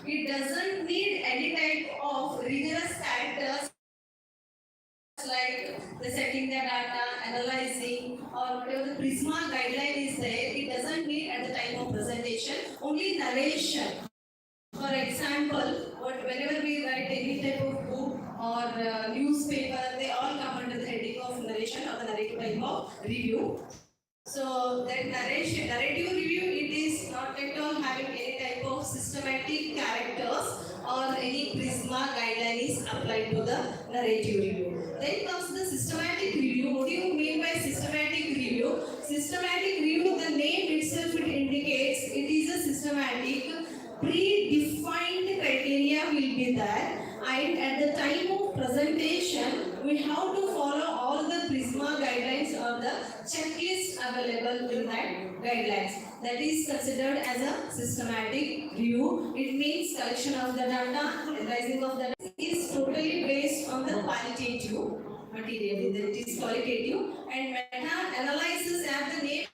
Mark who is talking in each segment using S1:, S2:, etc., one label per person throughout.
S1: It doesn't need any type of rigorous characters like the setting the data, analyzing, or whatever the Prisma guideline is there. It doesn't need at the time of presentation. Only narration. For example, whenever we write any type of book or newspaper, they all come under the heading of narration or the narrative type of review. So that narrative review, it is not at all having any type of systematic characters or any Prisma guideline is applied to the narrative review. Then comes the systematic review. What do you mean by systematic review? Systematic review, the name itself it indicates it is a systematic predefined criteria will be there, and at the time of presentation we have to follow all the Prisma guidelines or the checklist available in that guidelines. That is considered as a systematic review. It means collection of the data, analyzing of the data is totally based on the qualitative material, that is qualitative, and meta-analysis as the name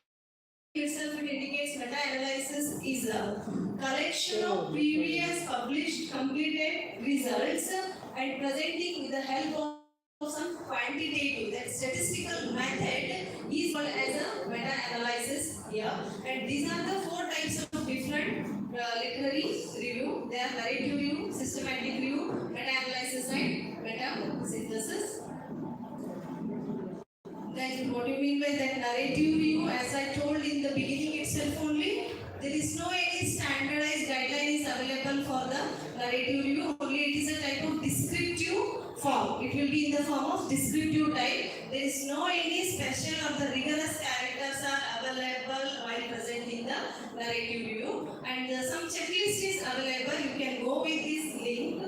S1: itself it indicates meta-analysis is a collection of previous published completed results and presenting with the help of some quantitative, that statistical method is called as a meta-analysis here. And these are the four types of different literary review. They are narrative review, systematic review, meta-analysis and meta-synthesis. Then what do you mean by that narrative review? As I told in the beginning itself only, there is no any standardized guideline is available for the narrative review. Only it is a type of descriptive form. It will be in the form of descriptive type. There is no any special or the rigorous characters are available while presenting the narrative review. And some checklist is available. You can go with this link.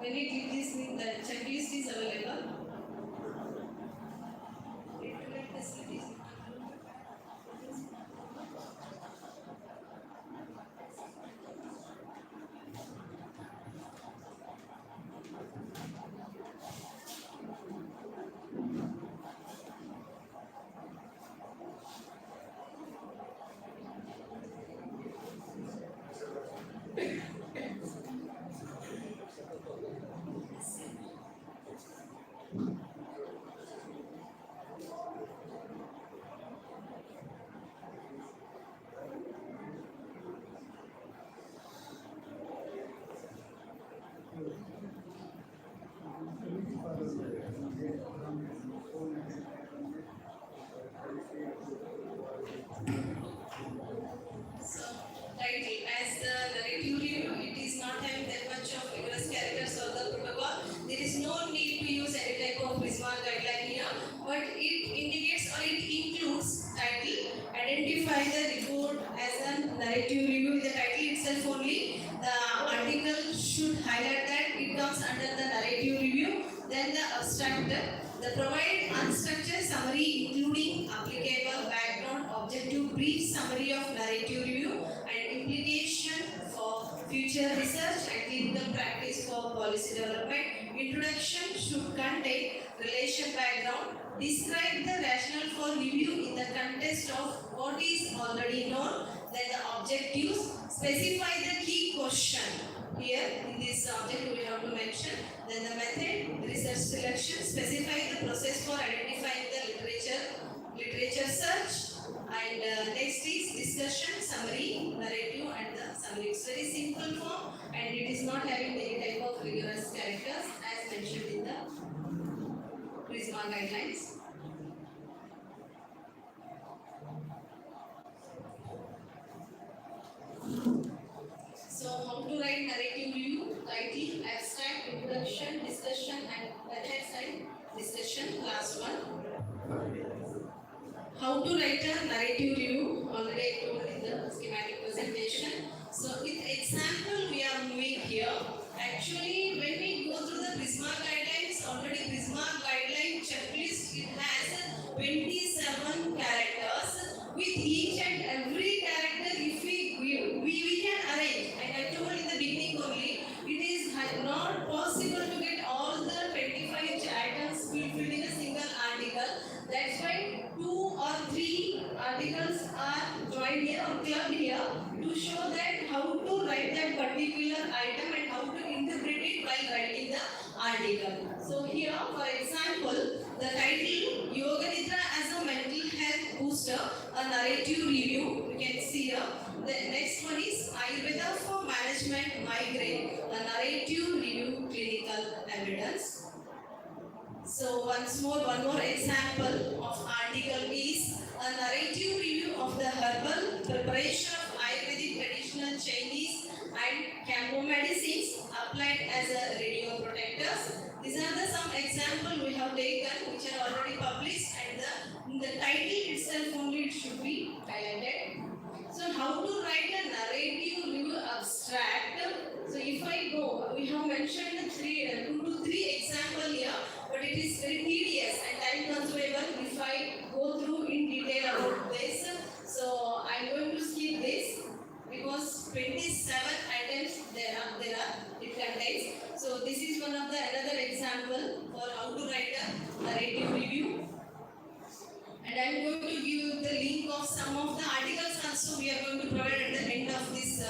S1: When you click this link, the checklist is available. Identify the report as a narrative review. The title itself only, the article should highlight that it comes under the narrative review. Then the abstract, the provide unstructured summary including applicable background, objective brief summary of narrative review and implication for future research and clinical practice for policy development. Introduction should contain relation background, describe the rationale for review in the context of what is already known, then the objectives, specify the key question. Here in this objective we have to mention, then the method, research selection, specify the process for identifying the literature search, and next is discussion, summary, narrative and the summary. It's very simple form and it is not having any type of rigorous characters as mentioned in the Prisma guidelines. So how to write narrative review, title, abstract, introduction, discussion and methods and discussion, last one. How to write a narrative review, already I told in the schematic presentation. So with example we are moving here. Actually when we go through the Prisma guidelines, already Prisma guideline checklist, it has 27 characters. With each and every character if we can arrange, and I told in the beginning only, it is not possible to get all the 25 items fulfilled in a single article. That's why 2 or 3 articles are joined here or clubbed here to show that how to write that particular So here, for example, the title Yoga Nidra as a mental health booster, a narrative review. You can see here. The next one is Ayurveda for management migraine, a narrative review, clinical evidence. So one more example of article is a narrative review of the herbal preparation of Ayurvedic traditional Chinese and Cambo medicines applied as a radio protectors. These are the some examples we have taken which are already published, and the title itself only it should be highlighted. So how to write a narrative review abstract? So if I go, we have mentioned 2 to 3 examples here, but it is very tedious and time consuming if I go through in detail about this. So I am going to skip this because 27 items there are it contains. So this is one of the another example for how to write a narrative review. And I am going to give you the link of some of the articles also we are going to provide at the end of this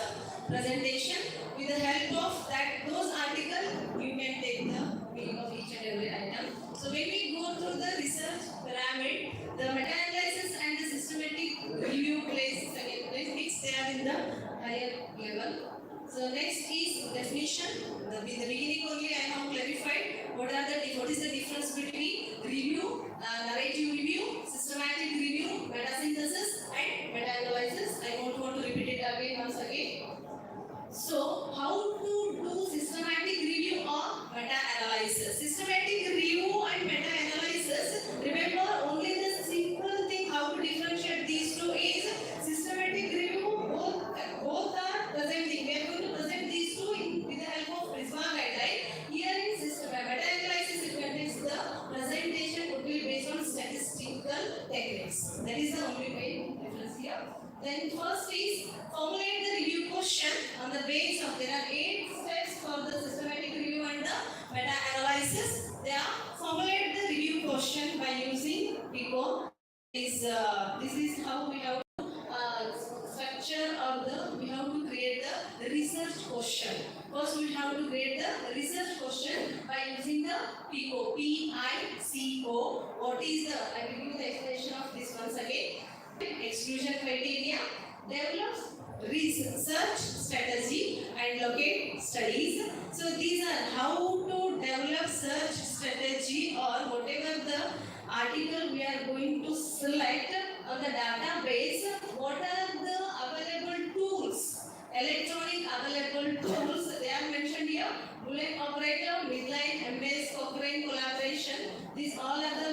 S1: presentation. With the help of those articles, you can take the meaning of each and every item. So when we go through the research pyramid, the meta-analysis and the systematic review plays second place, which they are in the higher level. So next is definition. In the beginning only I have clarified what is the difference between review, narrative review, systematic review, meta-synthesis and meta-analysis. I don't want to repeat it again once again. So how to do systematic review or meta-analysis? Systematic review and meta-analysis, remember only the simple thing how to differentiate these two is systematic review, both are presenting. We are going to present these two with the help of Prisma guideline. Here in meta-analysis it contains the presentation would be based on statistical techniques. That is the only main difference here. Then first is formulate the review question on the basis of there are 8 steps for the systematic review and the meta-analysis. They are formulate the review question by using PICO. This is how we have to structure of we have to create the research question. First we have to create the research question by using the PICO. P-I-C-O. What is the, I will give you the explanation of this once again. Exclusion criteria, develop research strategy and locate studies. So these are how to develop search strategy or whatever the article we are going to select on the database. What are the available tools? Electronic available tools. They are mentioned here. Bullet operator, midline, MS, Cochrane collaboration. These all are the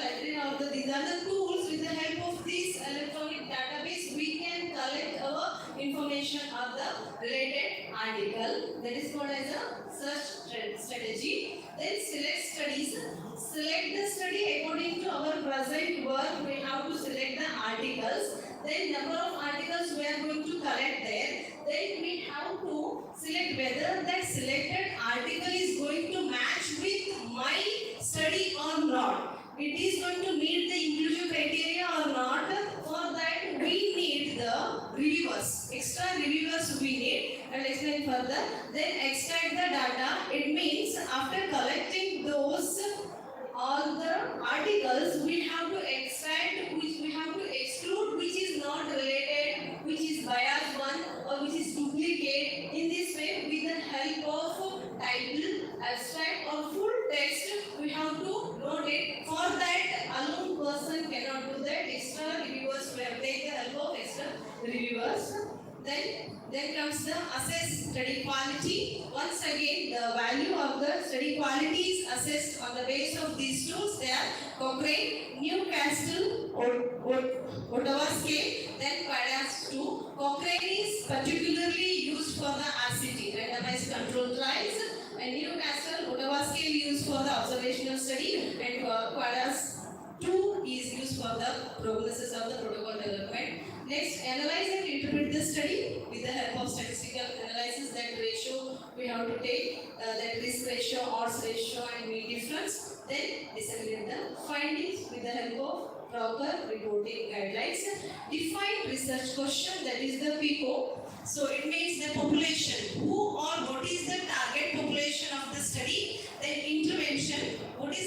S1: these are the tools. With the help of this electronic database, we can collect our information of the related article. That is called as a search strategy. Then select studies. Select the study according to our present work. We have to select the articles. Then number of articles we are going to collect there. Then we have to select whether that selected article is going to match with my study or not. It is going to meet the inclusion criteria or not. For that we need the reviewers. Extra reviewers we need. I will explain further. Then extract the data. It means after collecting those all the articles, we have to extract, which we have to exclude which is not related, which is biased one or which is duplicate. In this way, with the help of title, abstract or full text, we have to note it. For that, alone person cannot do that. Extra reviewers, we have to take the help of extra reviewers. Then comes the assess study quality. Once again, the value of the study quality is assessed on the basis of these tools. They are Cochrane, Newcastle, Ottawa scale, then QADAS 2. Cochrane is particularly used for the RCT, randomized control trials, and Newcastle, Ottawa scale used for the observational study, and QADAS 2 is used for the prognosis of the protocol development. Next, analyze and interpret the study with the help of statistical analysis. That ratio we have to take, that risk ratio, odds ratio, and mean difference. Then disseminate the findings with the help of proper reporting guidelines. Define research question, that is the PICO. So it means the population, who or what is the target population of the study. Then intervention, what is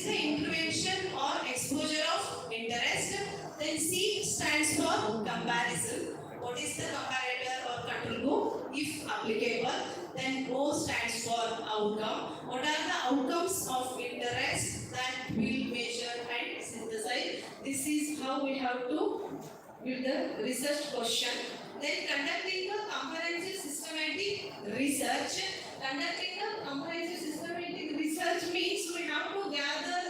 S1: if applicable. Then O stands for outcome. What are the outcomes of interest that we measure and synthesize? This is how we have to build the research question. Then conducting the comprehensive systematic research. Conducting the comprehensive systematic research means we have to gather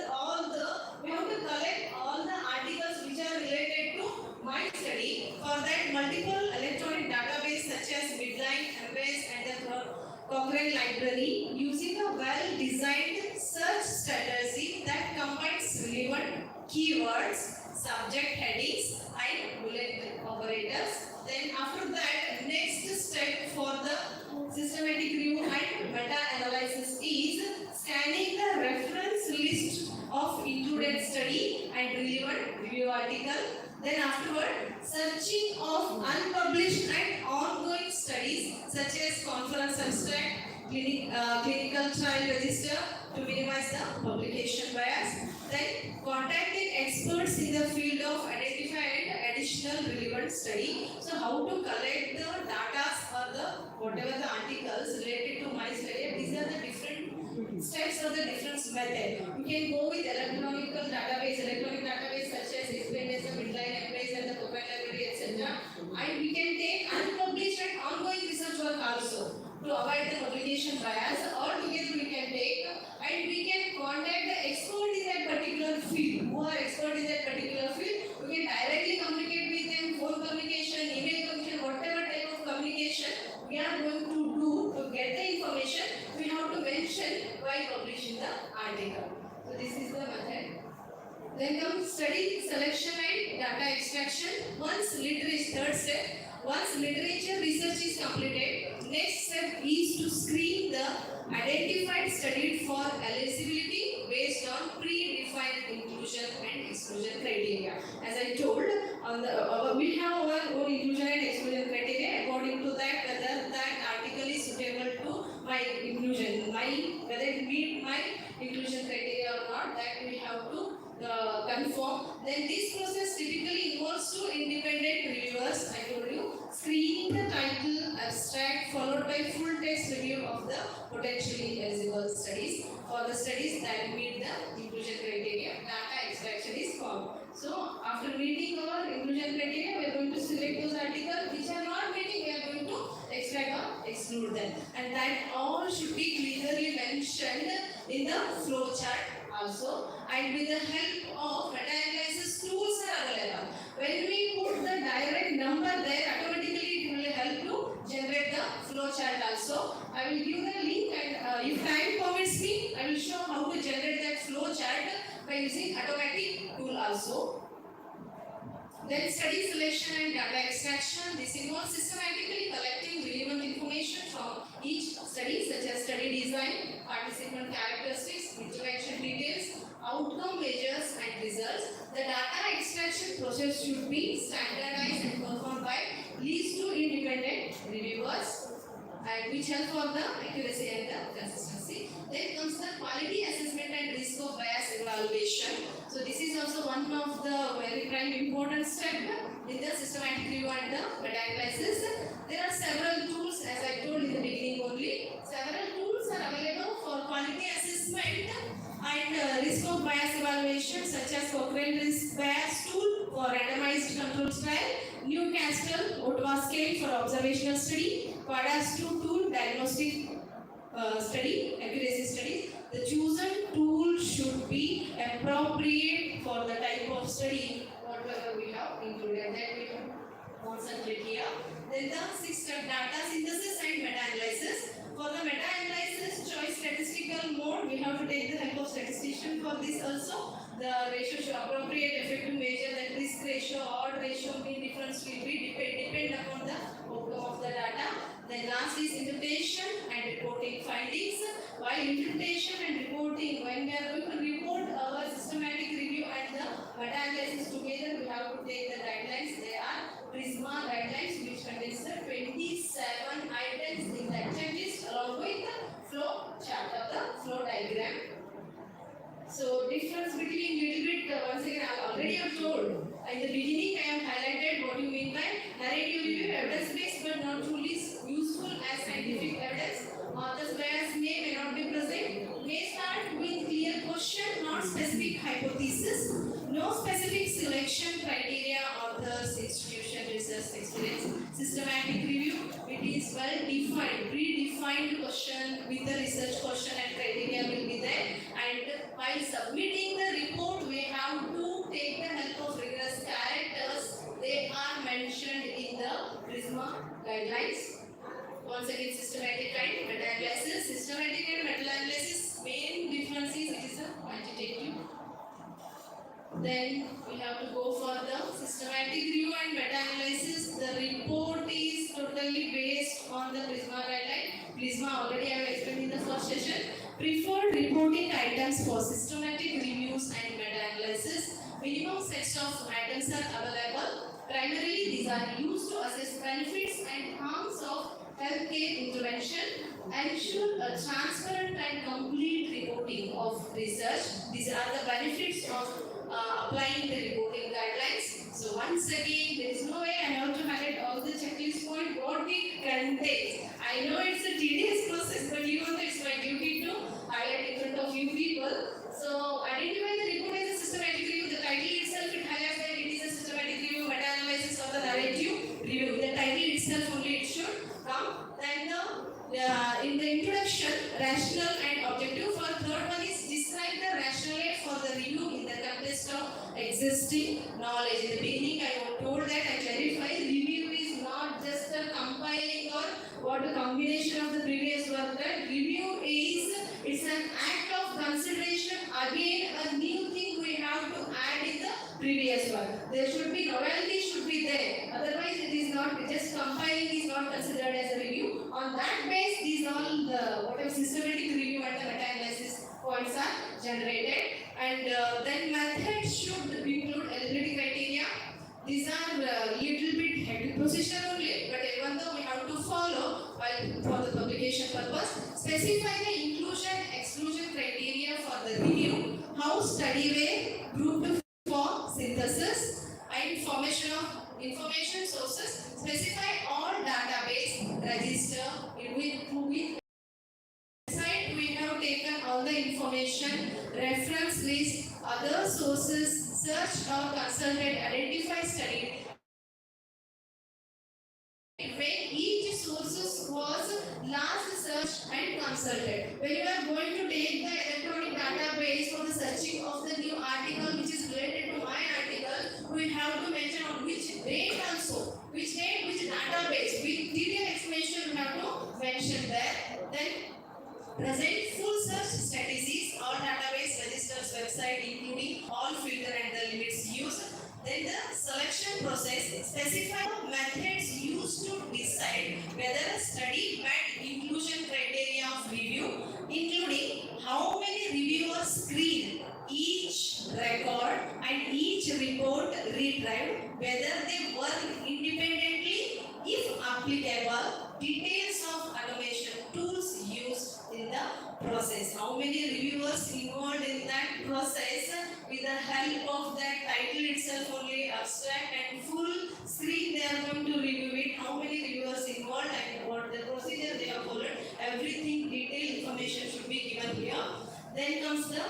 S1: we have to collect all the articles which are related to my study. For that, multiple electronic database such as Midline, Embase and the Cochrane library using a well-designed search strategy that combines relevant keywords, subject headings and bullet operators. Then after that, next step for the systematic review and meta-analysis is scanning the reference list of included study and relevant review article. Then afterward, searching of unpublished and ongoing studies such as conference abstract, clinical trial register to minimize the publication bias. Then contacting experts in the field of identifying additional relevant study. So how to collect the data or the whatever the articles related to my study. These are the different steps or the different method. You can go with electronic database such as explained as the Midline, Embase and the Cochrane library, etc. And we can take unpublished and ongoing research work also to avoid the publication bias. All together we can take and we can contact the expert in that particular field who are expert in that particular field. We can directly communicate with them, phone communication, email communication, whatever type of communication we are going to do to get the information. We have to mention while publishing the article. So this is the method. Then comes study selection and data extraction. Third step. Once literature research is completed, next step is to screen the identified studied for eligibility based on predefined inclusion and exclusion criteria. As I told, we have our own inclusion and exclusion criteria. According to that, whether that article is suitable to my inclusion, whether it meet my inclusion criteria or not, that we have to confirm. Then this process typically involves two independent reviewers. I told you, screening the title, abstract, followed by full text review of the potentially eligible studies. For the studies that meet the inclusion criteria, data extraction is formed. So after meeting our inclusion criteria, we are going to select those articles which are not meeting. We are going to extract or exclude them, and that all should be clearly mentioned in the flow chart also. And with the help of meta-analysis tools are available. When we put the direct number there, automatically it will help to generate the flow chart also. I will give the link, and if time permits me, I will show how to generate that flow chart by using automatic tool also. Then study selection and data extraction. This involves systematically collecting relevant information from each study, such as study design, participant characteristics, intervention details, outcome measures and results. The data extraction process should be standardized and performed by at least two independent reviewers, and which help for the accuracy and the consistency. Then comes the quality assessment and risk of bias evaluation. So this is also one of the very prime important step in the systematic review and the meta-analysis. There are several tools, as I told in the beginning only. Several tools are available for quality assessment and risk of bias evaluation, such as Cochrane risk bias tool for randomized control trial, Newcastle Ottawa scale for observational study, QUADAS 2 tool diagnostic study, accuracy studies. The chosen tool should be appropriate for the type of study whatever we have included. That we have concentrate here. Then the sixth step, data synthesis and meta-analysis. For the meta-analysis, choice statistical mode, we have to take the help of statistician for this also. The ratio should appropriate effective measure, that risk ratio, odd ratio, mean difference will be depend upon the outcome of the data. Then last is interpretation and reporting findings. While interpretation and reporting, when we are going to report our systematic review and the meta-analysis together, we have to take the guidelines. They are PRISMA guidelines, which contains the 27 items in the checklist along with the flow chart of the flow diagram. So difference between little bit, once again I already have told. In the beginning I have highlighted what you mean by narrative review, evidence based but not truly useful defined question with the research question and criteria will be there. And while submitting the report, we have to take the help of rigorous characters. They are mentioned in the PRISMA guidelines. Once again, systematic and meta-analysis. Systematic and meta-analysis, main difference is it is a quantitative. Then we have to go for the systematic review and meta-analysis. The report is totally based on the PRISMA guideline. PRISMA already I have explained in the first session. Preferred reporting items for systematic reviews and meta-analysis. Minimum sets of items are available. Primarily, these are used to assess benefits and harms of healthcare intervention, ensure a transparent and complete reporting of research. These are the benefits of applying the reporting guidelines. So once again, there is no way I have to highlight all the checklist points, what it contains. I know it's a tedious process, but even though it's my duty to highlight in front of you people. So identify the report as a systematic review. The title itself, it highlights that it is a systematic review, meta-analysis or the narrative review. The title itself only it should come. Then in the introduction, rational and objective. For third one is describe the rationale for the review in the context of existing knowledge. In the beginning, I told that I clarify review is not just a compiling or what a combination of the previous work. That review is it's an act of consideration. Again, a new thing we have to add in the previous one. There should be novelty should be there. Otherwise, it is not just compiling is not considered as a review. On that base, these all the whatever systematic review and the meta-analysis points are generated. And then methods should include eligibility criteria. These are little bit heavy procedure only, but even though we have to follow while for the publication purpose, specify the inclusion exclusion criteria for the review, how study were grouped for synthesis, and information sources, specify all database register with website. We have taken all the information, reference list, other sources, search or consulted, identify study. When each sources was last searched and consulted. When you are going to take the electronic database for the searching of the new article which is related to my article, we have to mention on which date also, which date, which database, with detailed explanation we have to mention there. Then present full search statistics, all database registers website including all filter and the limits used. Then the selection process, specify methods used to decide whether a study met inclusion criteria of review, including how many reviewers screen each record and each report retrieved, whether they work independently, if applicable, details of automation tools used in the process. How many reviewers involved in that process with the help of that title itself only, abstract and full screen they are going to review it. How many reviewers involved and what the procedure they have followed. Everything detailed information should be given here. Then comes the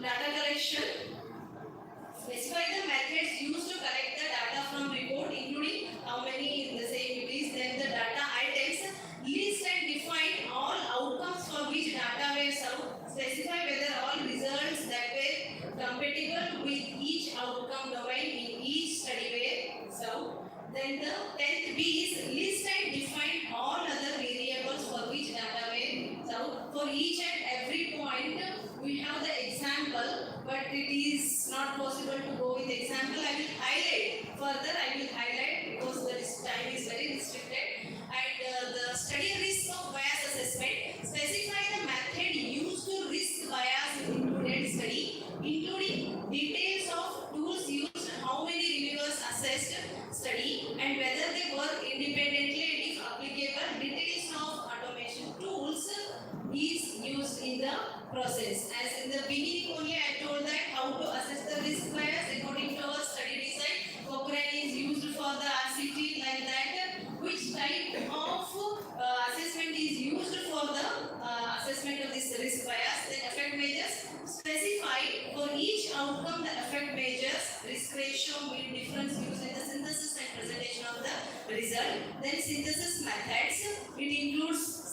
S1: data collection. Specify the methods used to collect the data from report, including how many in the same it is. Then the data items, list and define all outcomes for which data were served. Specify whether all results that were compatible with each outcome domain in each study were served. Then the 10th B is list and define all other variables for which data were served. For each and every point, we have the example, but it is not possible to go with example. I will highlight further. I will highlight because the time is very restricted. And the study risk of bias assessment. Specify the method used to risk bias in included study, including details of tools used, how many reviewers assessed study, and whether they work independently, and if applicable, details of automation tools is used in the process. As in the beginning only I told that how to assess the risk bias according to our study design. Cochrane is used for the RCT like that. Which type of assessment is used for the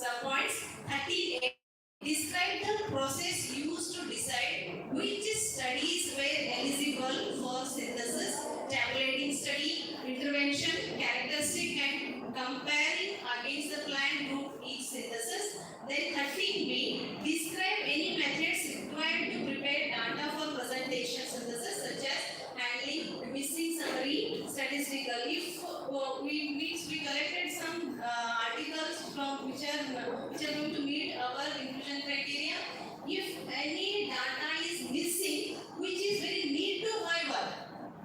S1: Subpoints 38. Describe the process used to decide which studies were eligible for synthesis, tabulating study, intervention, characteristic, and comparing against the planned group each synthesis. Then 13b. Describe any methods required to prepare data for presentation synthesis, such as handling, missing summary, statistical. If we collected some articles from which are going to meet our inclusion criteria. If any data is missing, which is very need to VAIBHAV,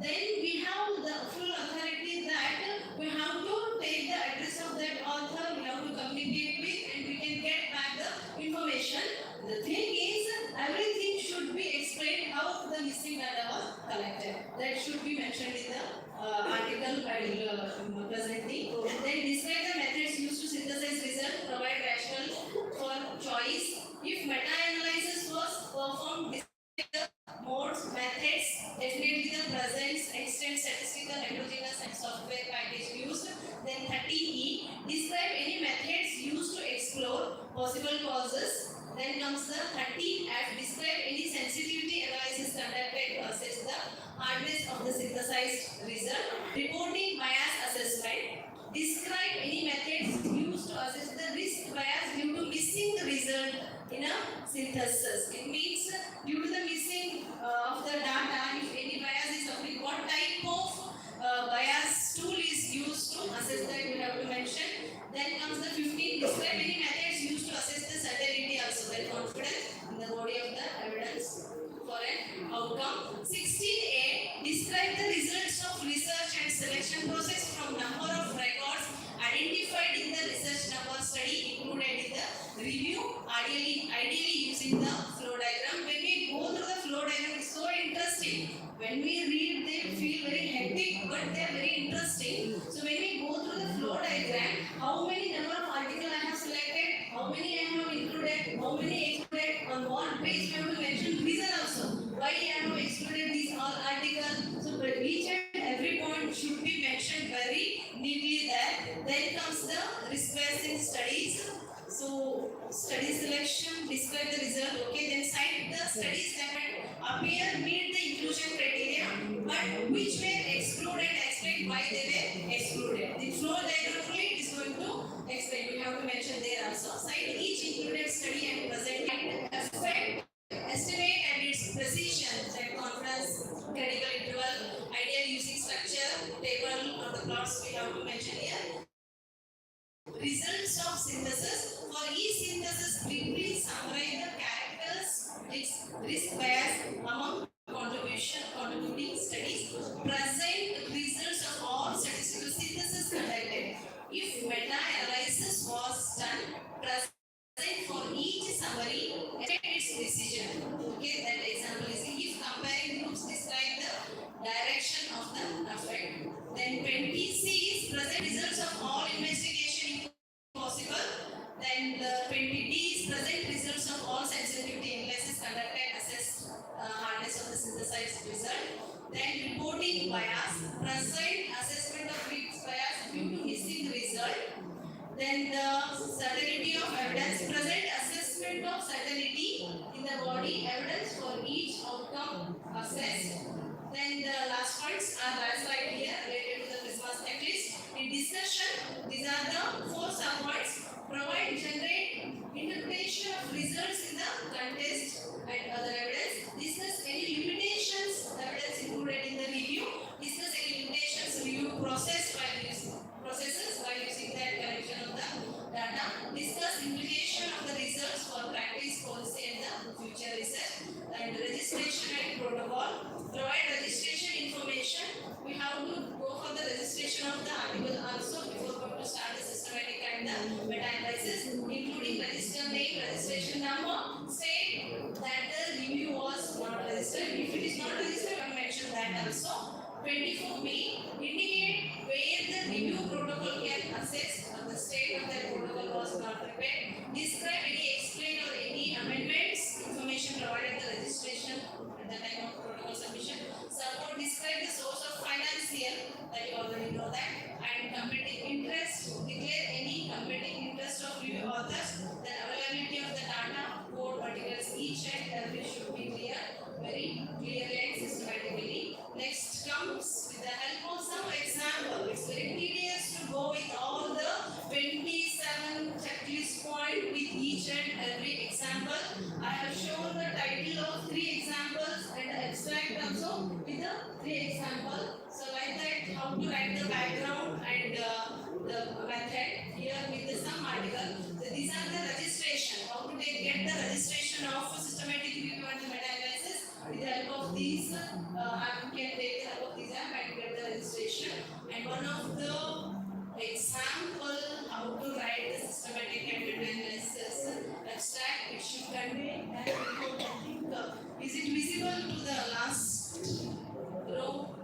S1: then we have the full authority that we have to take the address of that author, we have to communicate with, and we can get back the information. The thing is, everything should be explained how the missing data was collected. That should be mentioned in the article I will presenting. Then describe the methods used to synthesize results, provide rationale for choice. If meta-analysis was performed, describe the modes, methods, definitely the presence, extent, statistical, heterogeneous, and software package used. Then 13e. Describe any methods used to explore possible causes. Then comes the 13f. Describe any sensitivity analysis conducted to assess the hardness of the synthesized result. Reporting bias assessment. Describe any methods used to assess the risk bias due to missing the result in a synthesis. It means due to the missing of the data, if any bias is occurring, what type of bias tool is used to assess that we have to mention. Then comes the 15. Describe any methods used to assess the certainty, also the confidence in the body of the evidence for an outcome. 16a. Describe the results of research and selection process from number of records identified in the research number study included in the review, ideally using the flow diagram. When we go through the flow diagram, it's so interesting. When we read, they feel very hectic, but they are very interesting. So when we go through the flow diagram, how many number of articles I have selected, how many I have included, how many excluded, on what page we have to mention reason also. Why I have excluded these all articles. So each and every point should be mentioned very neatly there. Then comes the risk-based studies. So study selection, describe the result. Okay, then cite the studies that appear meet the inclusion criteria, but which were excluded, explain why they were excluded. The flow diagram only is going to explain. We have to mention there also. Cite each included study and present effect, estimate and its precision, like confidence, critical interval, ideal using structure, table or the plots we have to mention here. Results of synthesis. For each synthesis, briefly summarize the characters, risk bias among contributing studies. Present results of all statistical synthesis conducted. If meta-analysis was done, present for each summary, its decision. Okay, that example is if comparing groups describe the direction of the effect. Then 20C is present results of all investigation possible. Then the 20D is present results of all sensitivity analysis conducted, assessed hardness of the synthesized result. Then reporting bias, present assessment of risk bias due to missing result. Then the certainty of evidence, present assessment of certainty in the body evidence for each outcome assessed. Then the last points are last slide here related to the Christmas checklist. In discussion, these are the 4 subpoints. Provide, generate interpretation of results in the contest and other evidence. Discuss any limitations evidence included in the review. Discuss any limitations review processes while using that collection of the data. Discuss implication of the results for practice, policy and the future research. And registration and protocol. Provide registration information. We have to go for the registration of the article also before going to start the systematic and the meta-analysis, including register name, registration number. State that the review was not registered. If it is not registered, I mention that also. 24b. Indicate where the review protocol can assess or the state of that protocol was not prepared. Describe any explain or any amendments, information provided the registration at the time of protocol submission. Support, describe the source of financial, that you already know that, and competing interest, declare any competing interest of review authors. very clearly and systematically. Next comes with the help of some example. It's very tedious to go with all the 27 checklist points with each and every example. I have shown the title of 3 examples and the abstract also with the 3 examples. So like that, how to write the background and the method here with some article. So these are the registration. How to get the registration of systematic review and meta-analysis. With the help of these, you can take the help of these app and get the registration. And one of the example how to write the systematic and meta-analysis abstract, it should contain and is it visible to the last row?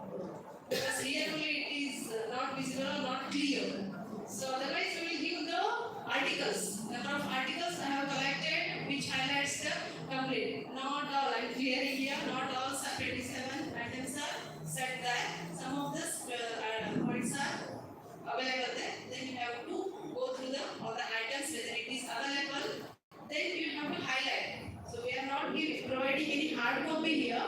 S1: Because here only it is not visible or not clear. So otherwise we will give the articles. Number of articles I have collected which highlights the complete. Not all, I am clearing here, not all 27 items are set there. Some of the points are available there. Then you have to go through all the items whether it is available. Then you have to highlight. So we are not providing any hard copy here.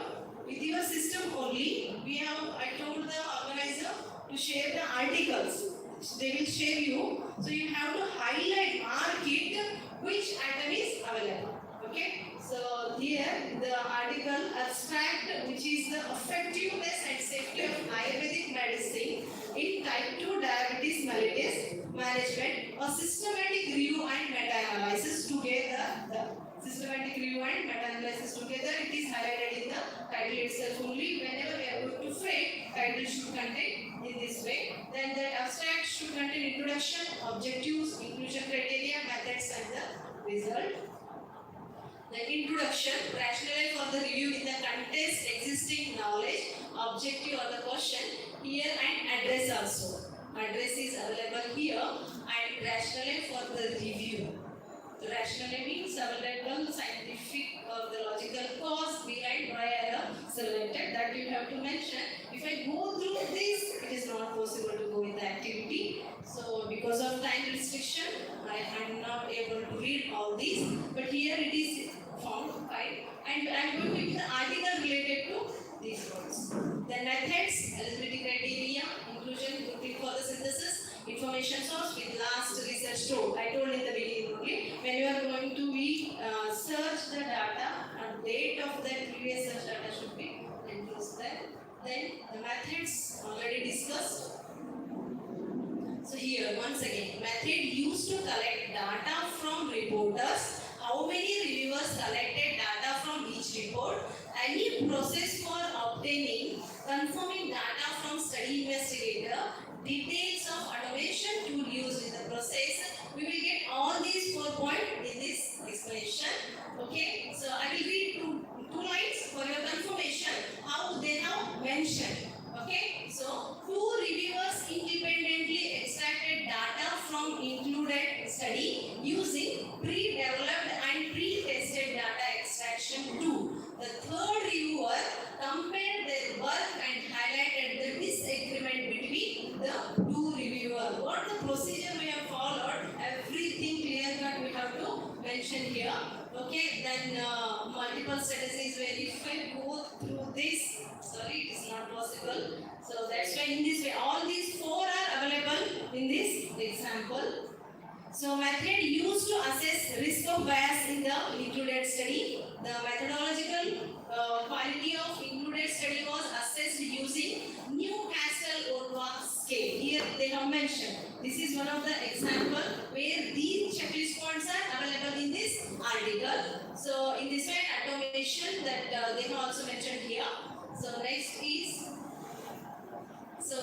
S1: With your system only, I told the organizer to share the articles. They will share you. So you have to highlight, mark it, which item is available. Okay. So here the article abstract, which is the effectiveness and safety of Ayurvedic medicine in type 2 diabetes mellitus management, a systematic review and meta-analysis together. The systematic review and meta-analysis together, it is highlighted in the title itself only. Whenever we are going to frame, title should contain in this way. Then the abstract should contain introduction, objectives, inclusion criteria, methods and the result. The introduction, rationale for the review in the context, existing knowledge, objective or the question, here and address also. Address is available here and rationale for the review. The rationale means available scientific or the logical cause behind why I have selected, that you have to mention. If I go through this, it is not possible to go in the activity. So because of time restriction, I am not able to read all these. But here it is found fine. And I am going to give the article related to these ones. The methods, eligibility criteria, inclusion, grouping for the synthesis, information source with last research tool. I told in the beginning only, when you are going to be search the data and date of that previous search data should be enclosed there. Then the methods already discussed. So here once again, method used to collect data from reporters. How many reviewers collected data from each report? Any process for obtaining, confirming data from study investigator, details of automation tool used in the process. We will get all these 4 points in this explanation. Okay, so I will read two lines for your confirmation how they have mentioned. Okay, so 2 reviewers independently extracted data from included study using pre-developed and pre-tested data extraction tool. The 3rd reviewer compared their work and highlighted the disagreement between the 2 reviewers. What the procedure we have followed, everything clear cut we have to mention here. Okay, then multiple statistics verified, go through this. Sorry, it is not possible. So that's why in this way, all these 4 are available in this example. So method used to assess risk of bias in the included study. The methodological quality of included study was assessed using Newcastle-Orwa scale. Here they have mentioned. This is one of the example where these checklist points are available in this article. So in this way, automation that they have also mentioned here. So next is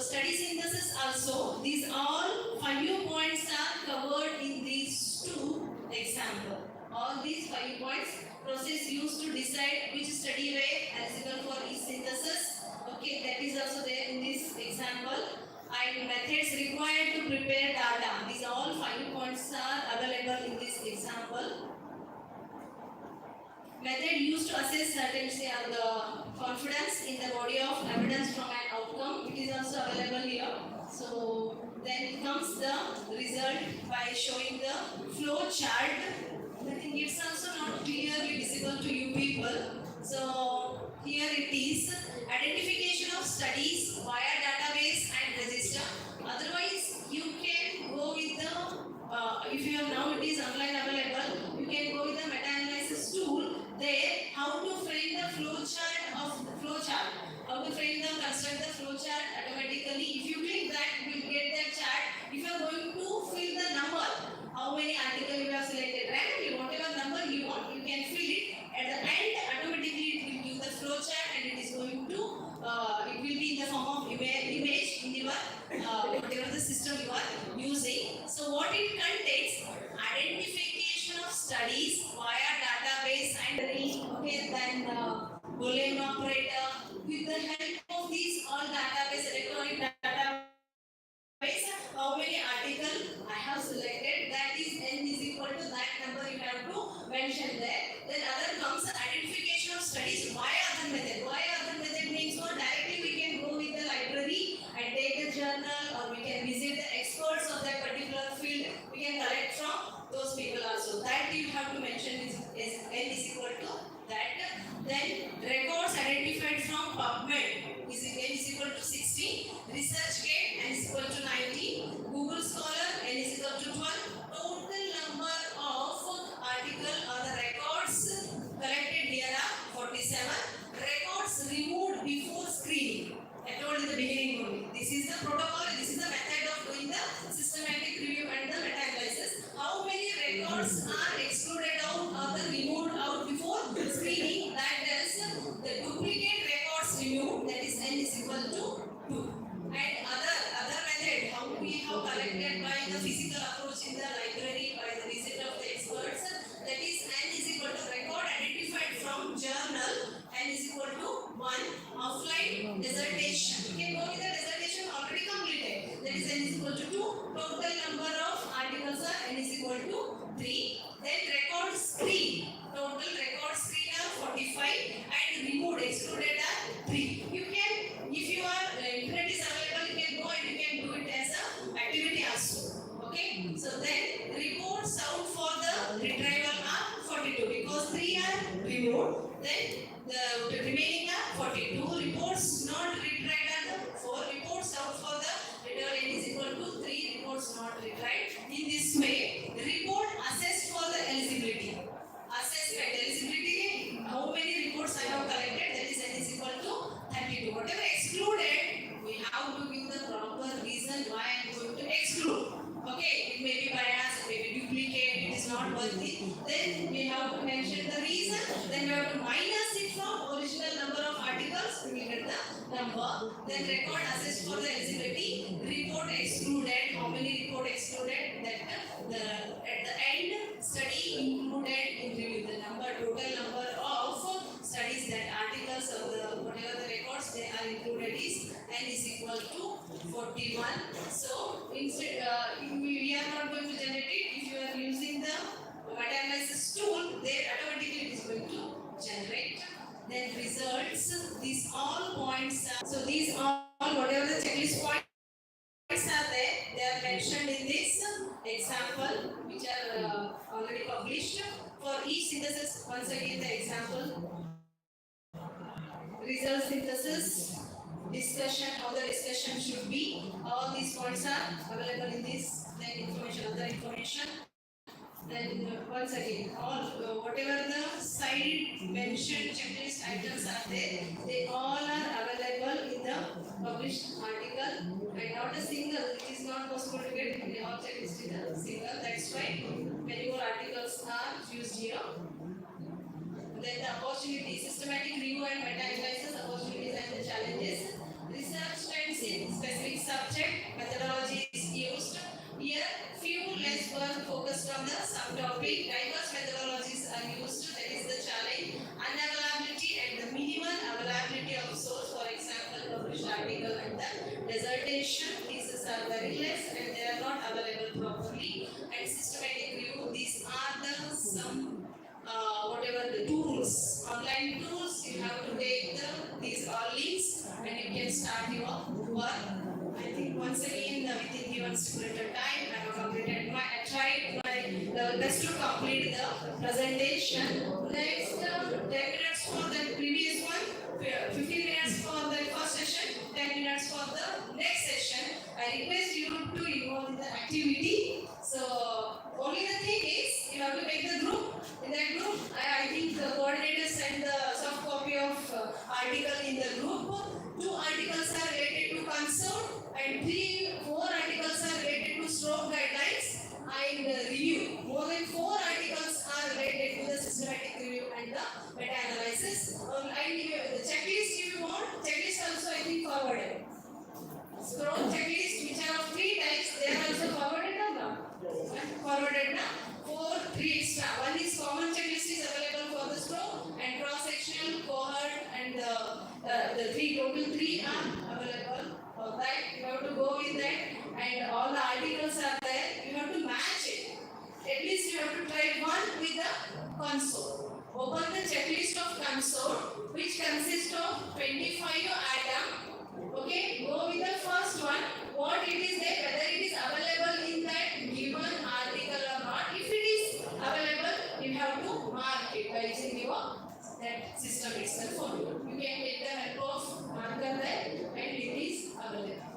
S1: study synthesis also. These all 5 points are covered in these 2 examples. All these 5 points, process used to decide which study were eligible for each synthesis. Okay, that is also there in this example. And methods required to prepare data. These all 5 points are available in this example. Method used to assess certainty and the confidence in the body of evidence from an outcome. It is also available here. So then comes the result by showing the flow chart. I think it's also not clearly visible to you people. So Here it is identification of studies via database and register. Otherwise, you can go with the if you have now it is online available, you can go with the meta-analysis tool. There, how to frame the flowchart, how to frame the construct the flowchart automatically. If you click that, you will get that chart. If you are going to fill the number, how many articles you have selected randomly, whatever number you want, you can fill it. At the end, automatically it will give the flowchart, and it is going to it will be in the form of image in your whatever the system you are using. So what it contains: identification of studies via database and okay, then Boolean operator. With the help of these all database, electronic database, how many articles I have selected, that is n is equal to that number you have to mention there. Then other comes identification of studies via other method. Via other method means what? Directly we can go with the library and take a journal, or we can visit the experts of that particular field. We can collect from those people also. That you have to mention is n is equal to that. Then records identified from PubMed is n is equal to 16. ResearchGate n is equal to 19. Google Scholar n is equal to 12. Total number of article or the records collected here are 47. Records removed before screening. I told in the beginning only. This is the protocol. This is the method of doing the systematic review and the meta-analysis. How many records are excluded out or the removed out before screening? That tells the duplicate records removed. That is n is equal to 2. And other method, how we have collected by the physical approach in the library by the visit of the experts. That is n is equal to record identified from journal. N is equal to 1. Offline dissertation. You can go with the dissertation already completed. That is n is equal to 2. Total number of articles are n is equal to 3. Then record screen. Total record screen are 45 and removed, excluded are 3. You can, if you are internet is available, you can go and you can do it as a activity also. Okay. So then reports out for the retrieval are 42 because 3 are removed. Then the remaining are 42. Reports not retried are the 4. Reports out for the retrieval n is equal to 3. Reports not retried. In this way, report assessed for the eligibility. Assessment eligibility. How many reports I have collected? That is n is equal to 32. Whatever excluded, we have to give the proper reason why I am going to exclude. Okay, it may be bias, it may be duplicate, it is not worthy. Then we have to mention the reason. Then we have to minus it from original number of articles. We will get the number. Then record assessed for the eligibility. Report excluded. How many report excluded? That at the end study included in review. The number, total number of studies, that articles or the whatever the records they are included is n is equal to 41. So instead we are not going to generate it. If you are using the meta-analysis tool, there automatically it is going to generate. Then results. These all points are, so these all whatever the checklist points are there, they are mentioned in this example which are already published. For each synthesis, once again the example. Result synthesis, discussion, how the discussion should be. All these points are available in this. Then information, other information. Then once again, all whatever the side mentioned checklist items are there, they all are available in the published article. And not a single, it is not possible to get the all checklist in a single. That's why many more articles are used here. Then the opportunity, systematic review and meta-analysis, opportunities and the challenges. Research trends in specific subject, methodology is used. Here, few less work focused on the subtopic. Diverse methodologies are used. That is the challenge. Unavailability and the minimal availability of source. For example, published article and the dissertation. These are very less and they are not available properly. And systematic review. These are the some whatever the tools, online tools, you have to take these all links and you can start your work. I think once again within given stipulated time I have completed I tried my best to complete the presentation. Next 10 minutes for the previous one, article in the group, 2 articles are related to consort, and 4 articles are related to stroke guidelines and review. More than 4 articles are related to the systematic review and the meta-analysis. And the checklist if you want, checklist also I think forwarded. Stroke checklist which are of 3 types, they are also forwarded or not? Forwarded now. 3 extra. One is common checklist is available for the stroke, and cross-sectional, cohort, and the total 3 are available. That you have to go with that, and all the articles are there. You have to match it. At least you have to try one with the console. Open the checklist of console, which consists of 25 items. Okay, go with the first one. What it is there, whether it is available in that given article or not. If it is available, you have to mark it by using your that system itself. You can take the help of marker there, and it is available.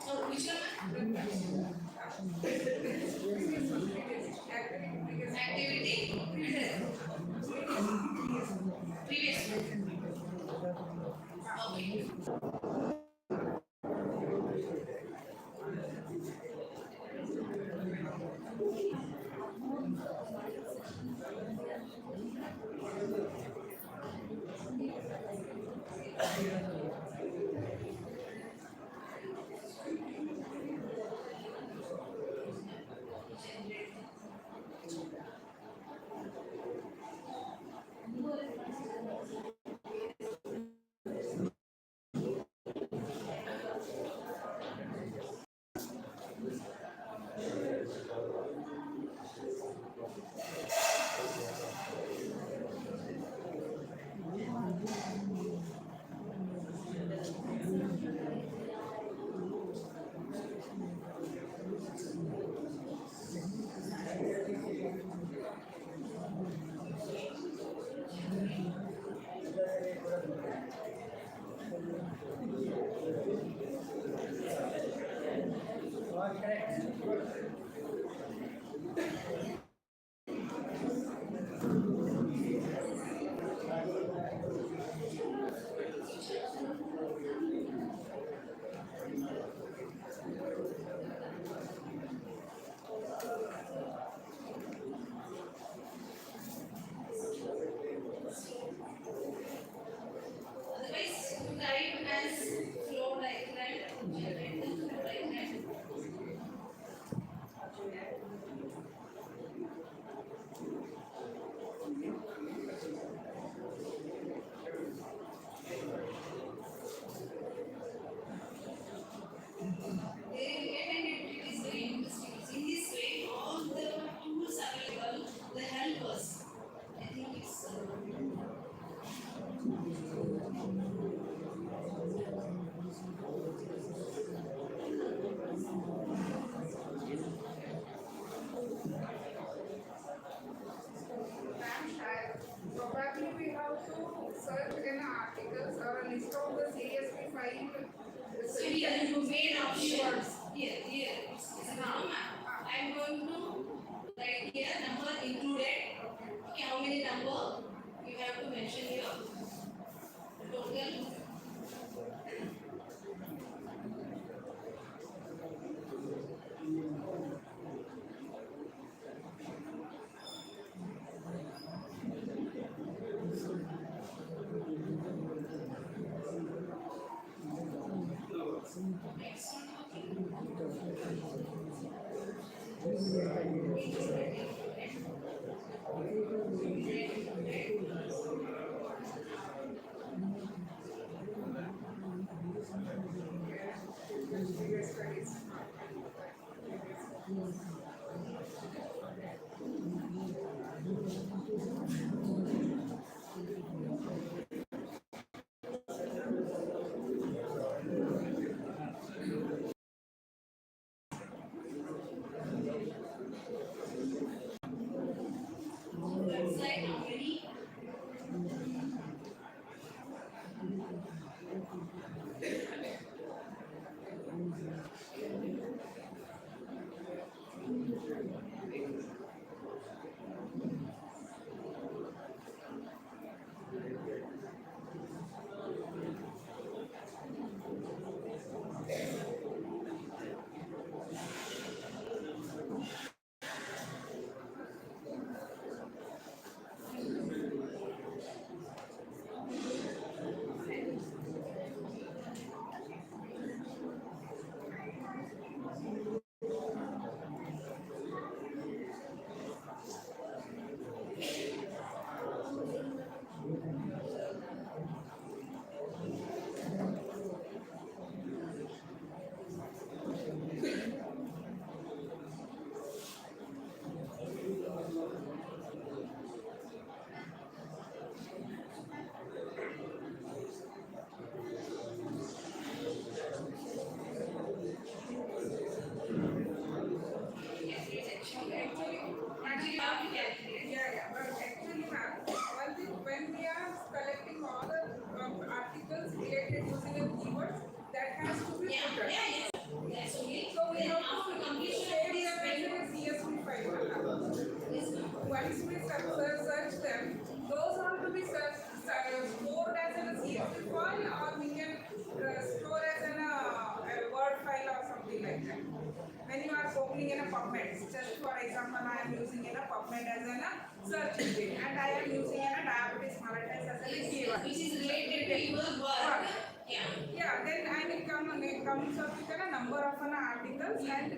S1: So which one? Activity previous okay.
S2: Probably we have to search in articles or a list of the CSP file.
S1: So here you made options. Here. Now I'm going to write here number included. Okay, how many number you have to mention here? Total. Website how many?
S2: related using a keyword that has to be put.
S1: So
S2: we have to save them as a CSV file. Once we search them, those are to be stored as a CSV file, or we can store as a Word file or something like that. When you are opening in a PubMed, just for example, I am using in a PubMed as a search engine, and I am using in a diabetes mellitus as a keyword,
S1: which is related to your work.
S2: Then I will comes up with a number of articles, and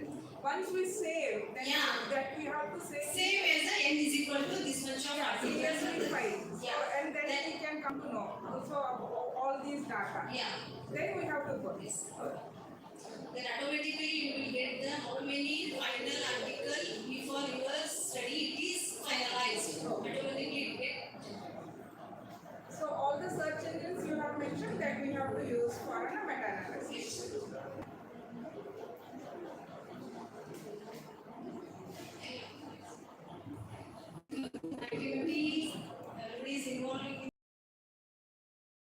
S2: once we save, then that we have to
S1: Save as a n is equal to this much of articles.
S2: file. And then we can come to know also all these data. Then we have to put this.
S1: Then automatically you will get the how many final article before your study it is finalized. Automatically you get.
S2: So all the search engines you have mentioned that we have to use for a meta-analysis.
S1: Activity is involved in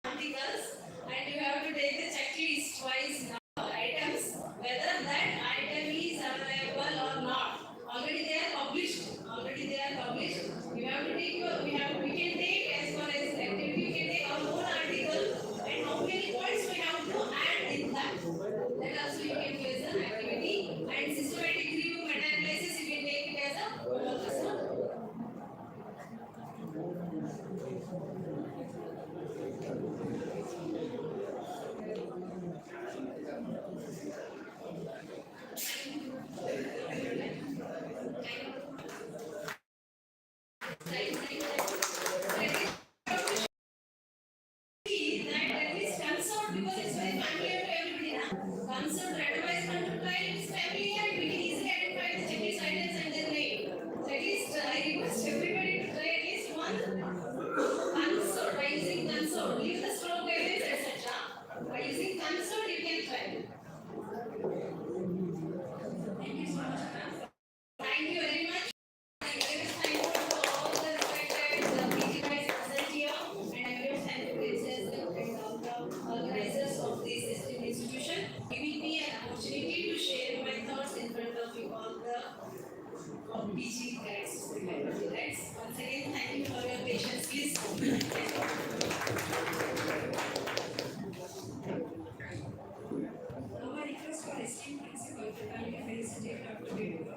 S1: articles, and you have to take the checklist twice items whether that item is available or not. Already they are published. You have to take we can take as far as activity, we can take our own article and how many points we have to add in that. That also you can do as an activity, and systematic review meta-analysis you can take it as a homework. PG guys. Once again, thank you for your patience, please. Now I request for esteemed principal to kindly felicitate Dr. Veda.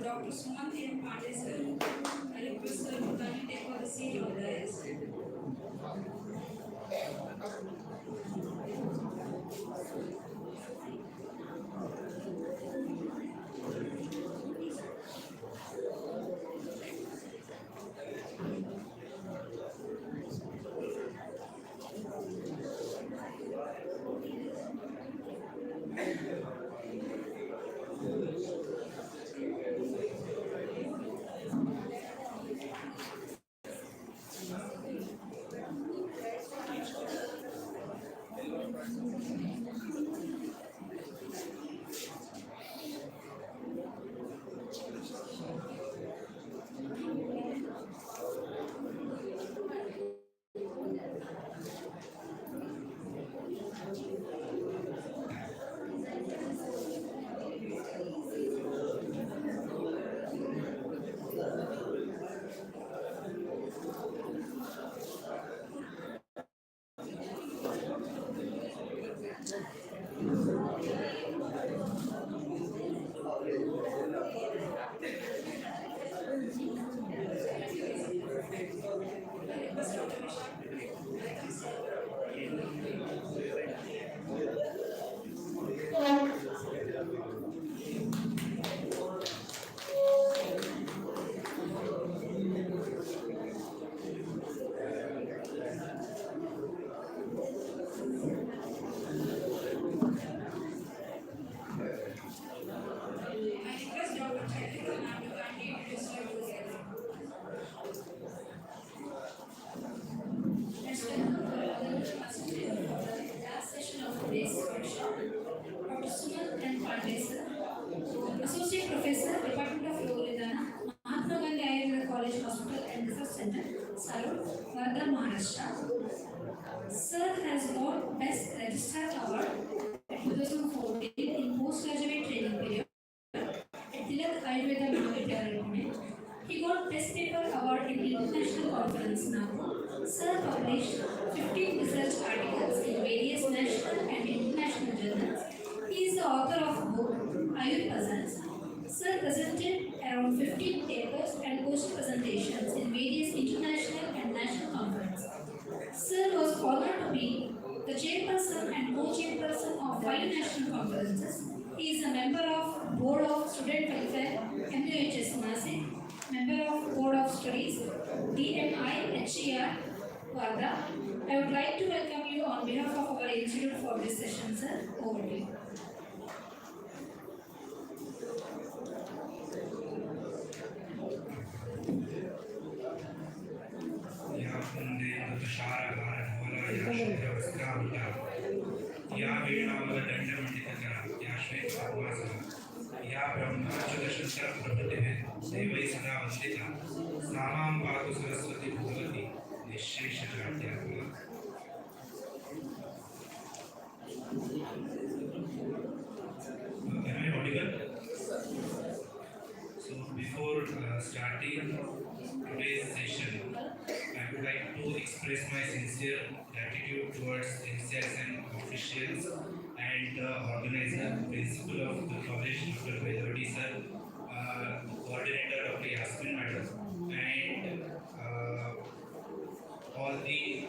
S1: Dr. Sumanthi and Pandey sir. I request sir to kindly take for the seat on the dais. request Dr. Chaitra ma'am to kindly introduce herself. Let's welcome the participant for the last session of today's workshop, Dr. Suman and Pandey sir, Associate Professor, Department of Ayurveda, Mahatma Gandhi Ayurveda College Hospital and Research Center, Salud, Wardha, Maharashtra. Sir has won Best Registrar Award at 2014 in postgraduate training period at Tilak Ayurveda Mahavidyalaya, Pune. He got Best Paper Award in International Conference Nagpur. Sir published 15 research articles in various national and international journals. He is the author of book AYURVEDIC. Sir presented around 15 papers and post presentations in various international and national conferences. Sir was honored to be the chairperson and co-chairperson of 5 national conferences. He is a member of Board of Student Welfare, MUHS Nasik, member of Board of Studies, DMI, HER, Wardha. I would like to welcome you on behalf of our institute for this session, sir. Over to you.
S3: या वेणावदंडमंडितकरा या श्वेतवासा या ब्रह्माच्युतशंकर प्रभृतिभिः देवैः सदा वन्दिता सामां पातु सरस्वती भगवती निःशेषजाड्याकुला. Am I audible? So before starting today's session, I would like to express my sincere gratitude towards NCSN officials and the organizer, principal of the college, Dr. VAIBHAV sir, coordinator Dr. Yasmin madam, and all the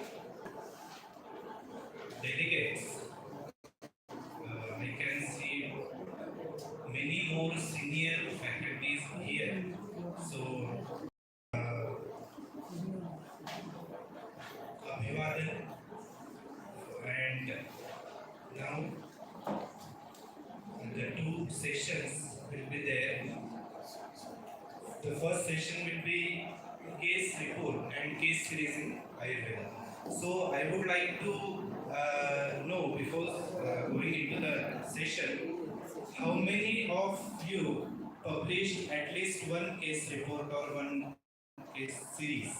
S3: delegates. I can see many more senior faculties here. So Abhivadan, and now the 2 sessions will be there. The first session will be case report and case series in Ayurveda. So I would like to know before going into the session, how many of you published at least one case report or one case series?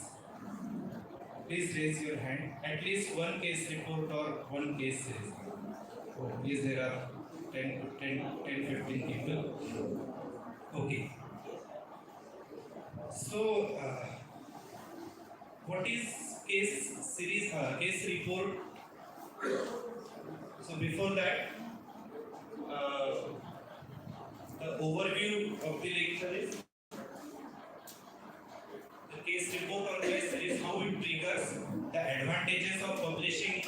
S3: Please raise your hand. At least one case report or one case series. Oh, yes, there are 10-15 people. Okay. So, what is case series, case report? So before that, the overview of the lecture is the case report or case series, how it triggers, the advantages of publishing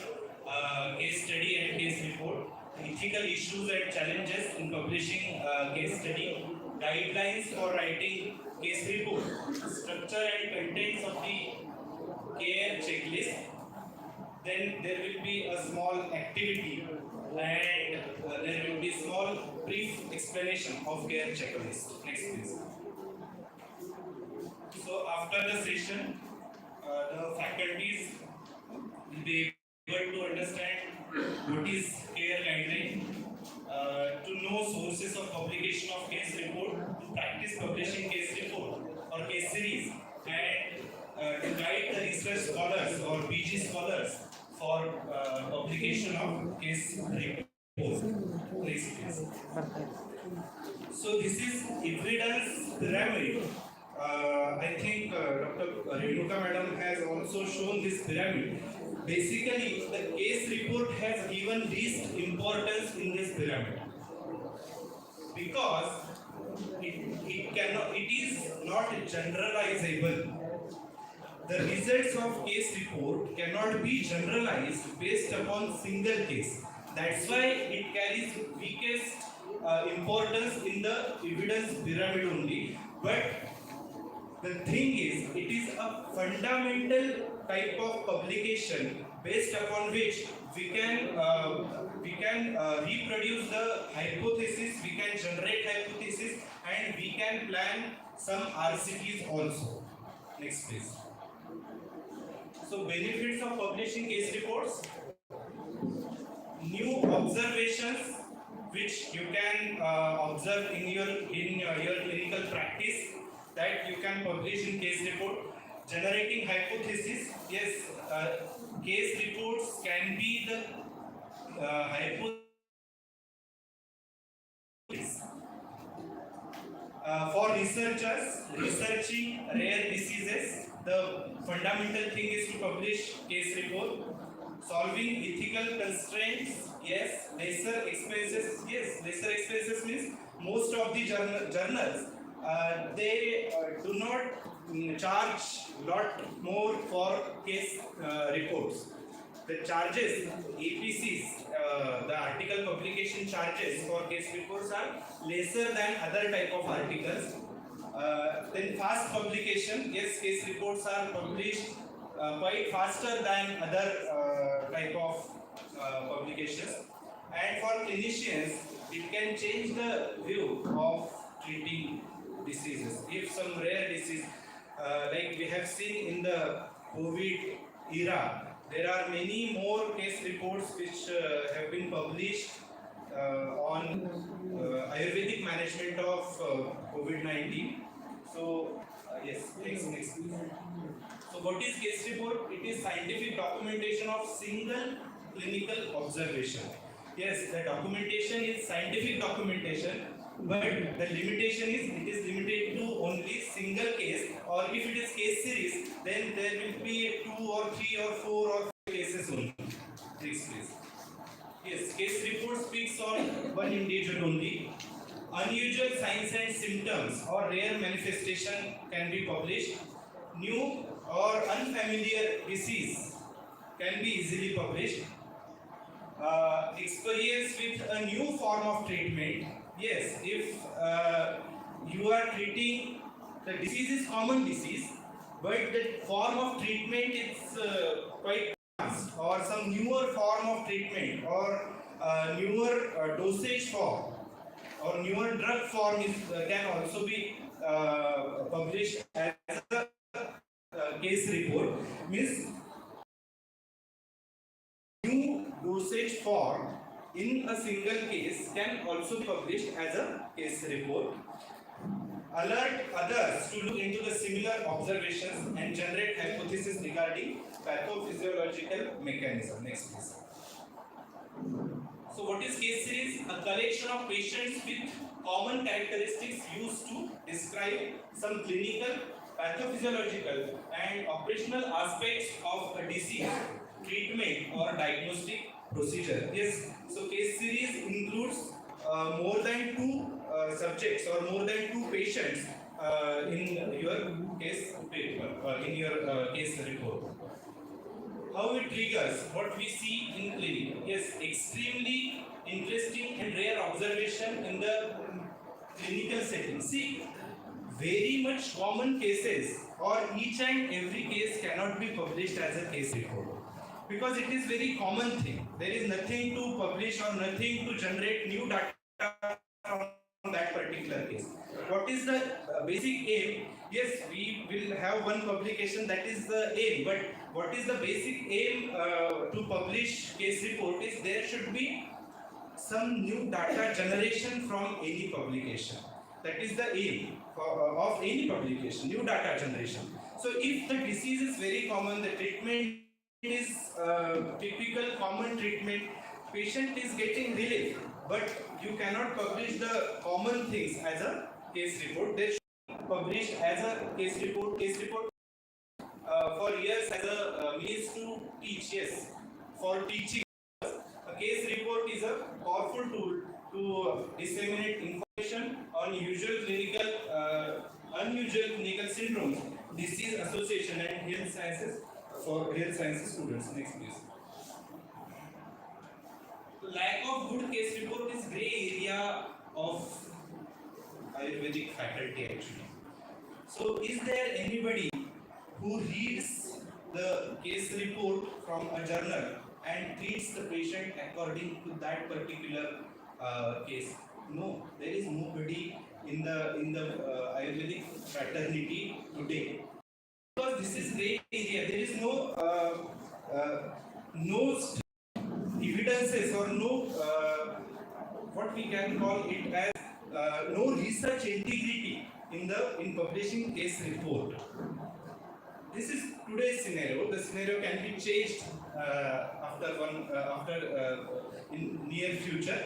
S3: case study and case report, ethical issues and challenges in publishing case study, guidelines for writing case report, structure and contents of the care checklist. Then there will be a small activity and there will be small brief explanation of care checklist. Next please. So after the session, the faculties will be able to understand what is care guideline, to know sources of publication of case report, to practice publishing case report or case series, and to guide the research scholars or PG scholars for publication of case report. Next please. So this is evidence pyramid. I think Dr. Renuka madam has also shown this pyramid. Basically, the case report has given least importance in this pyramid. because it is not generalizable. The results of case report cannot be generalized based upon single case. That's why it carries weakest importance in the evidence pyramid only. But the thing is, it is a fundamental type of publication based upon which we can reproduce the hypothesis, we can generate hypothesis, and we can plan some RCTs also. Next, please. So, benefits of publishing case reports: new observations which you can observe in your clinical practice, that you can publish in case report. Generating hypothesis, yes, case reports can be the hypothesis for researchers researching rare diseases. The fundamental thing is to publish case report. Solving ethical constraints, yes. Lesser expenses, yes. Lesser expenses means most of the journals they do not charge lot more for case reports. The charges, APCs, the article publication charges for case reports are lesser than other type of articles. Then fast publication, yes, case reports are published quite faster than other type of publications. And for clinicians, it can change the view of treating diseases. If some rare disease, like we have seen in the COVID era, there are many more case reports which have been published on Ayurvedic management of COVID-19. So, yes, next. So, what is case report? It is scientific documentation of single clinical observation. Yes, the documentation is scientific documentation, but the limitation is it is limited to only single case, or if it is case series, then there will be 2 or 3 or 4 or 5 cases only. Next, please. Yes, case report speaks on one individual only. Unusual signs and symptoms or rare manifestation can be published. New or unfamiliar disease can be easily published. Experience with a new form of treatment. Yes, if you are treating the disease is common disease, but the form of treatment is quite advanced, or some newer form of treatment, or newer dosage form, or newer drug form is can also be published as a case report. Means new dosage form in a single case can also be published as a case report. Alert others to look into the similar observations and generate hypotheses regarding pathophysiological mechanism. Next, please. So, what is case series? A collection of patients with common characteristics used to describe some clinical, pathophysiological, and operational aspects of a disease, treatment, or diagnostic procedure. Yes, so case series includes more than 2 subjects or more than 2 patients in your case paper, in your case report. How it triggers what we see in clinic. Yes, extremely interesting and rare observation in the clinical setting. See, very much common cases or each and every case cannot be published as a case report, because it is very common thing. There is nothing to publish or nothing to generate new data from that particular case. What is the basic aim? Yes, we will have one publication, that is the aim, but what is the basic aim to publish case report is there should be some new data generation from any publication. That is the aim of any publication, new data generation. So if the disease is very common, the treatment is typical common treatment, patient is getting relief, but you cannot publish the common things as a case report. They should be published as a case report. Case report for years as a means to teach. Yes, for teaching. A case report is a powerful tool to disseminate information on unusual clinical syndromes, disease association and health sciences for health sciences students. Next please. Lack of good case report is gray area of Ayurvedic faculty actually. So is there anybody who reads the case report from a journal and treats the patient according to that particular case? No, there is nobody in the Ayurvedic fraternity today. Because this is gray area, there is no evidences or no what we can call it as no research integrity in publishing case report. This is today's scenario. The scenario can be changed in near future.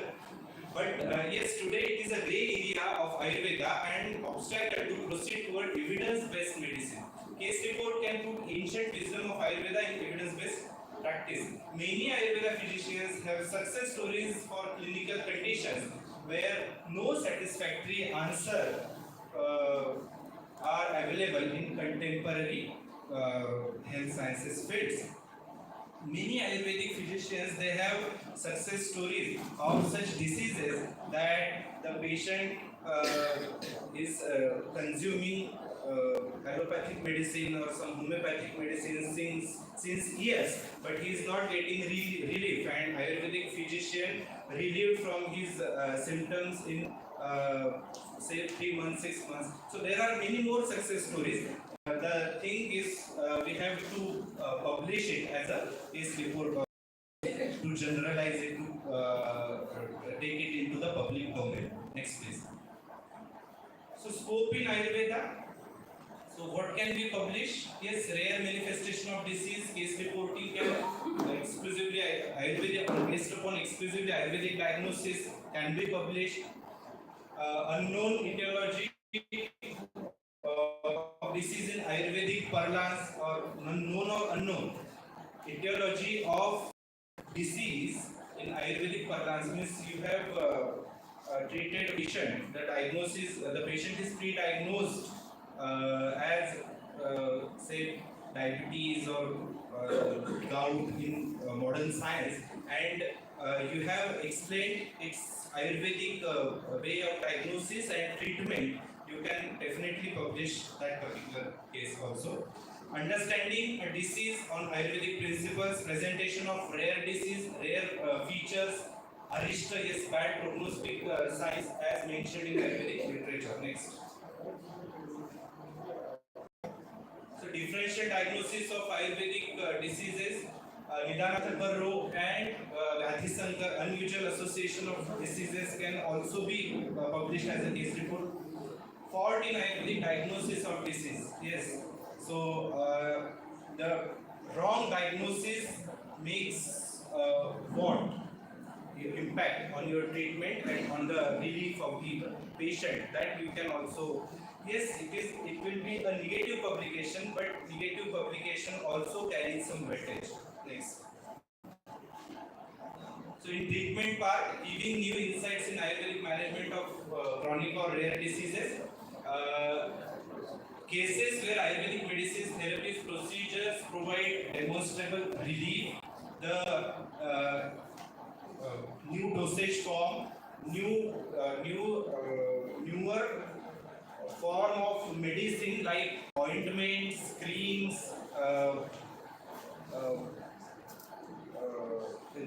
S3: But yes, today it is a gray area of Ayurveda and obstacle to proceed toward evidence-based medicine. Case report can put ancient wisdom of Ayurveda in evidence-based practice. Many Ayurveda physicians have success stories for clinical conditions where no satisfactory answer are available in contemporary health sciences fields. Many Ayurvedic physicians, they have success stories of such diseases that the patient is consuming allopathic medicine or some homeopathic medicine since years, but he is not getting relief, and Ayurvedic physician relieved from his symptoms in say 3 months, 6 months. So there are many more success stories. The thing is we have to publish it as a case report to generalize it, to take it into the public domain. Next please. So scope in Ayurveda. So what can be published? Yes, rare manifestation of disease, case reporting can exclusively Ayurvedic, based upon exclusively Ayurvedic diagnosis can be published. Unknown etiology of disease in Ayurvedic parlance, or known or unknown etiology of disease in Ayurvedic parlance means you have treated patient. The diagnosis, the patient is pre-diagnosed as say diabetes or gout in modern science, and you have explained its Ayurvedic way of diagnosis and treatment. You can definitely publish that particular case also. Understanding a disease on Ayurvedic principles, presentation of rare disease, rare features, arishta, yes, bad prognostic signs as mentioned in Ayurvedic literature. Next. So differential diagnosis of Ayurvedic diseases, Nidanathakar Rog and Vyadhisankar, unusual association of diseases can also be published as a case report. Fault in Ayurvedic diagnosis of disease, yes. So the wrong diagnosis makes what? Impact on your treatment and on the relief of the patient. That you can also, yes, it will be a negative publication, but negative publication also carries some weightage. Next. So in treatment part, giving new insights in Ayurvedic management of chronic or rare diseases, cases where Ayurvedic medicines, therapies, procedures provide demonstrable relief, the new dosage form, newer form of medicine like ointments, creams,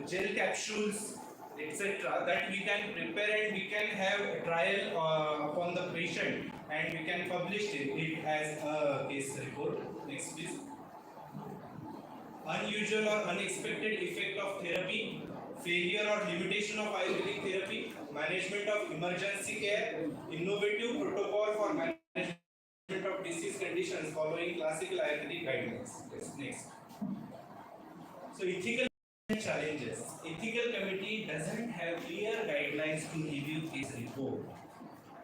S3: gel capsules, etc. that we can prepare and we can have a trial upon the patient and we can publish it as a case report. Next please. Unusual or unexpected effect of therapy, failure or limitation of Ayurvedic therapy, management of emergency care, innovative protocol for management of disease conditions following classical Ayurvedic guidelines. Yes, next. So ethical challenges. Ethical committee doesn't have clear guidelines to review case report.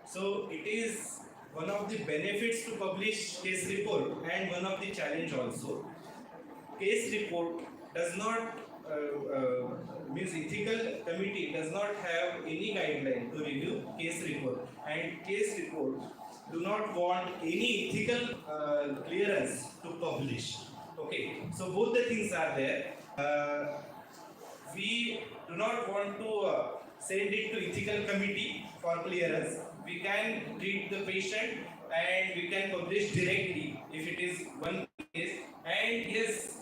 S3: So it is one of the benefits to publish case report and one of the challenge also. Case report does not means ethical committee does not have any guideline to review case report, and case report do not want any ethical clearance to publish. Okay, so both the things are there. We do not want to send it to ethical committee for clearance. We can treat the patient and we can publish directly if it is one case. And yes,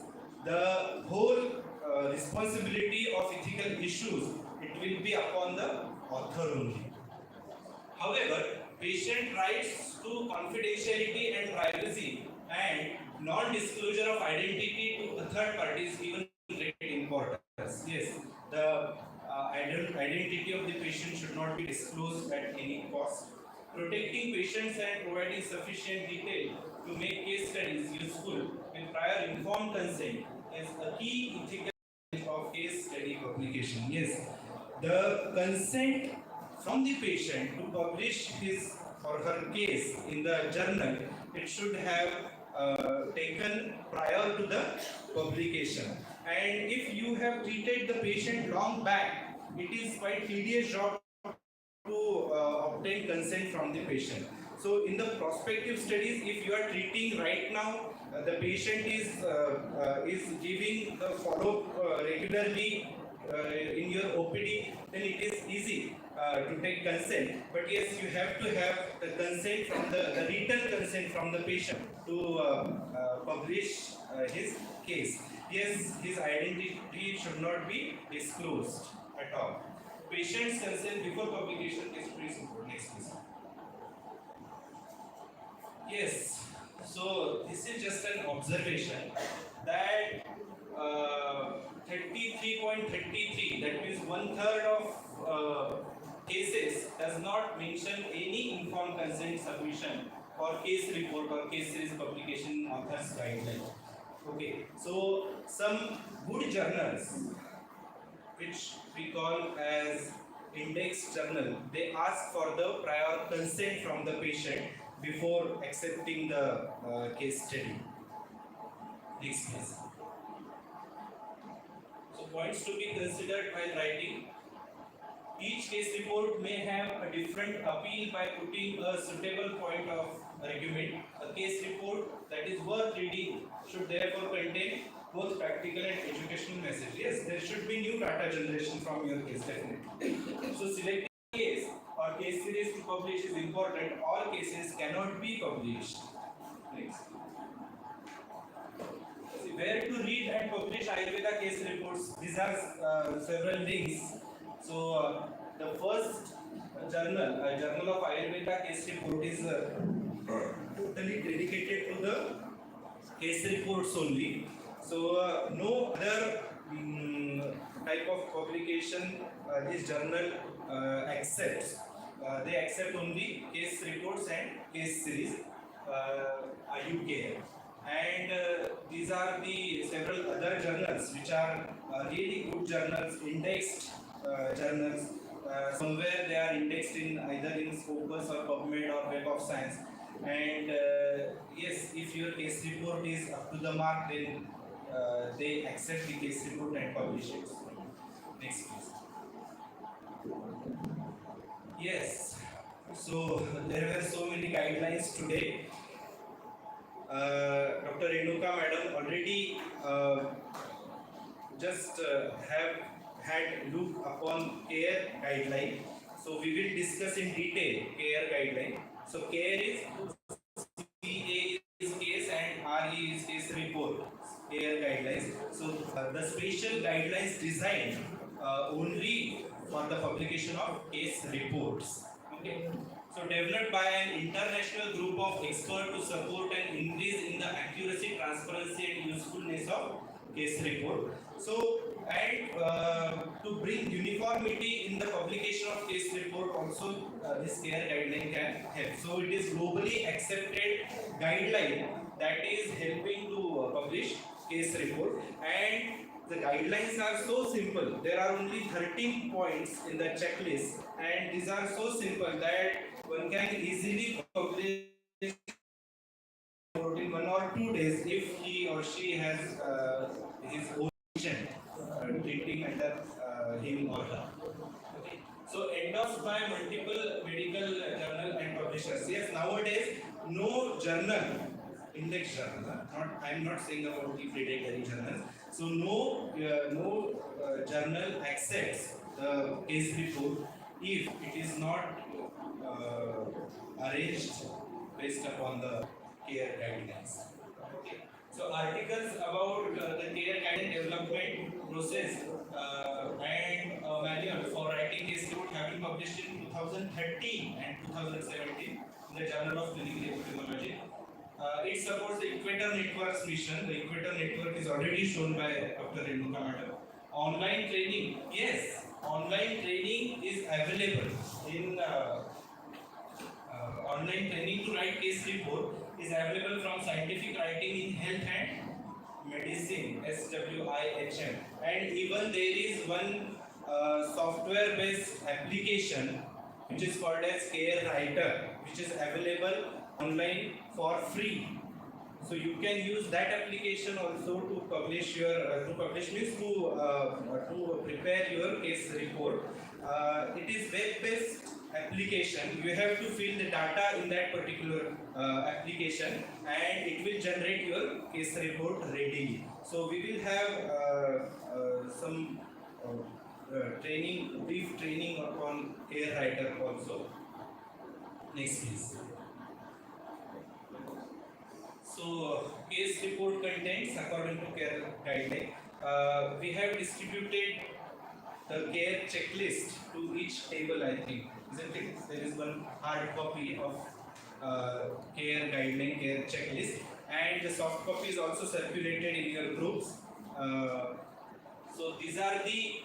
S3: the whole responsibility of ethical issues, it will be upon the author only. However, patient rights to confidentiality and privacy and non-disclosure of identity to a third party is given great importance. Yes, the identity of the patient should not be disclosed at any cost. Protecting patients and providing sufficient detail to make case studies useful with prior informed consent is a key ethical of case study publication. Yes, the consent from the patient to publish his or her case in the journal, it should have taken prior to the publication. And if you have treated the patient long back, it is quite tedious job to obtain consent from the patient. So in the prospective studies, if you are treating right now, the patient is giving the follow-up regularly in your OPD, then it is easy to take consent. But yes, you have to have the consent from the written consent from the patient to publish his case. Yes, his identity should not be disclosed at all. Patient's consent before publication is pretty simple. Next, please. Yes, so this is just an observation that 33.33, that means 1/3 of cases does not mention any informed consent submission for case report or case series publication in author's guideline. Okay, so some good journals, which we call as index journal, they ask for the prior consent from the patient before accepting the case study. Next, please. So points to be considered while writing. Each case report may have a different appeal by putting a suitable point of argument. A case report that is worth reading should therefore contain both practical and educational message. Yes, there should be new data generation from your case, definitely. So selecting case or case series to publish is important. All cases cannot be published. Next. See, where to read and publish Ayurveda case reports? These are several links. So the first journal, a journal of Ayurveda case report, is totally dedicated to the case reports only. So no other type of publication this journal accepts. They accept only case reports and case series, UK. And these are the several other journals which are really good journals, indexed journals. Somewhere they are indexed in either in Scopus or PubMed or Web of Science. And yes, if your case report is up to the mark, then they accept the case report and publish it. Next, please. Yes, so there were so many guidelines today. Dr. Renuka madam already just have had looked upon care guideline. So we will discuss in detail care guideline. So care is CA is case and RE is case report. Care guidelines. So the special guidelines designed only for the publication of case reports. Okay. So developed by an international group of experts to support an increase in the accuracy, transparency and usefulness of case report. So and to bring uniformity in the publication of case report also this care guideline can help. So it is globally accepted guideline that is helping to publish case report, and the guidelines are so simple. There are only 13 points in the checklist, and these are so simple that one can easily publish in 1 or 2 days if he or she has his own vision endorsed by multiple medical journal and publishers. Yes, nowadays no journal, index journal, not I am not saying about the predatory journals. So no journal accepts the case report if it is not arranged based upon the care guidelines. Okay. So articles about the care guideline development process and manual for writing case report have been published in 2013 and 2017 in the Journal of Clinical Epidemiology. It supports the Equator Network's mission. The Equator Network is already shown by Dr. Renuka Madam. Online training, yes, online training is available in online training to write case report is available from scientific writing in health and medicine, SWIHM, and even there is one software based application which is called as Care Writer, which is available online for free. So you can use that application also to publish your to prepare your case report. It is web-based application. You have to fill the data in that particular application, and it will generate your case report readily. So we will have some brief training upon Care Writer also. Next, please. So, case report contents according to care guideline. We have distributed the care checklist to each table, I think, isn't it? There is one hard copy of care guideline, care checklist, and the soft copy is also circulated in your groups. So these are the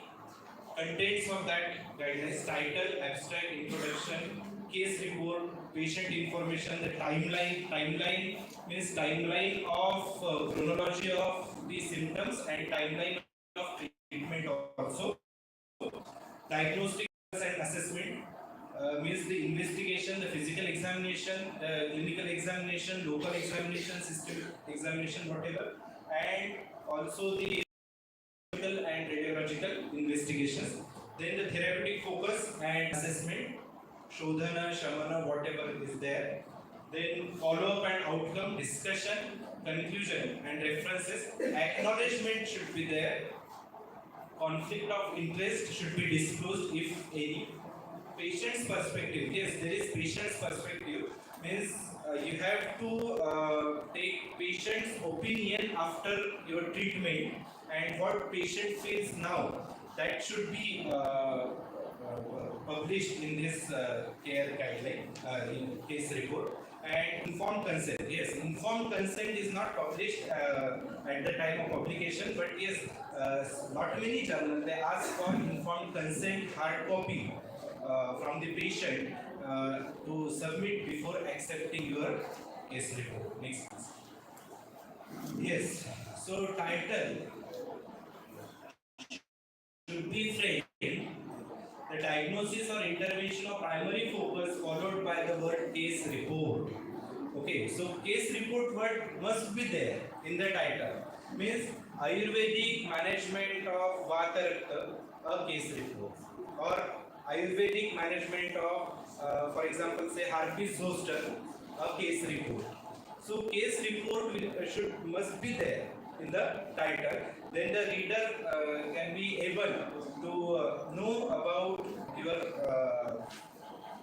S3: contents of that guidelines: title, abstract, introduction, case report, patient information, the timeline. Timeline means timeline of chronology of the symptoms and timeline of treatment also. Diagnostic and assessment means the investigation, the physical examination, clinical examination, local examination, system examination, whatever, and also the and radiological investigations. Then the therapeutic focus and assessment, shodhana, shamana, whatever is there. Then follow-up and outcome, discussion, conclusion and references. Acknowledgement should be there. Conflict of interest should be disclosed if any. Patient's perspective, yes, there is patient's perspective, means you have to take patient's opinion after your treatment and what patient feels now. That should be published in this care guideline, in case report. And informed consent, yes, informed consent is not published at the time of publication, but yes, not many journals they ask for informed consent hard copy from the patient to submit before accepting your case report. Next, please. Yes, so title should be framed. The diagnosis or intervention of primary focus followed by the word case report. Okay, so case report word must be there in the title. Means Ayurvedic management of Vata, a case report, or Ayurvedic management of, for example, say herpes zoster, a case report. So case report must be there in the title. Then the reader can be able to know about your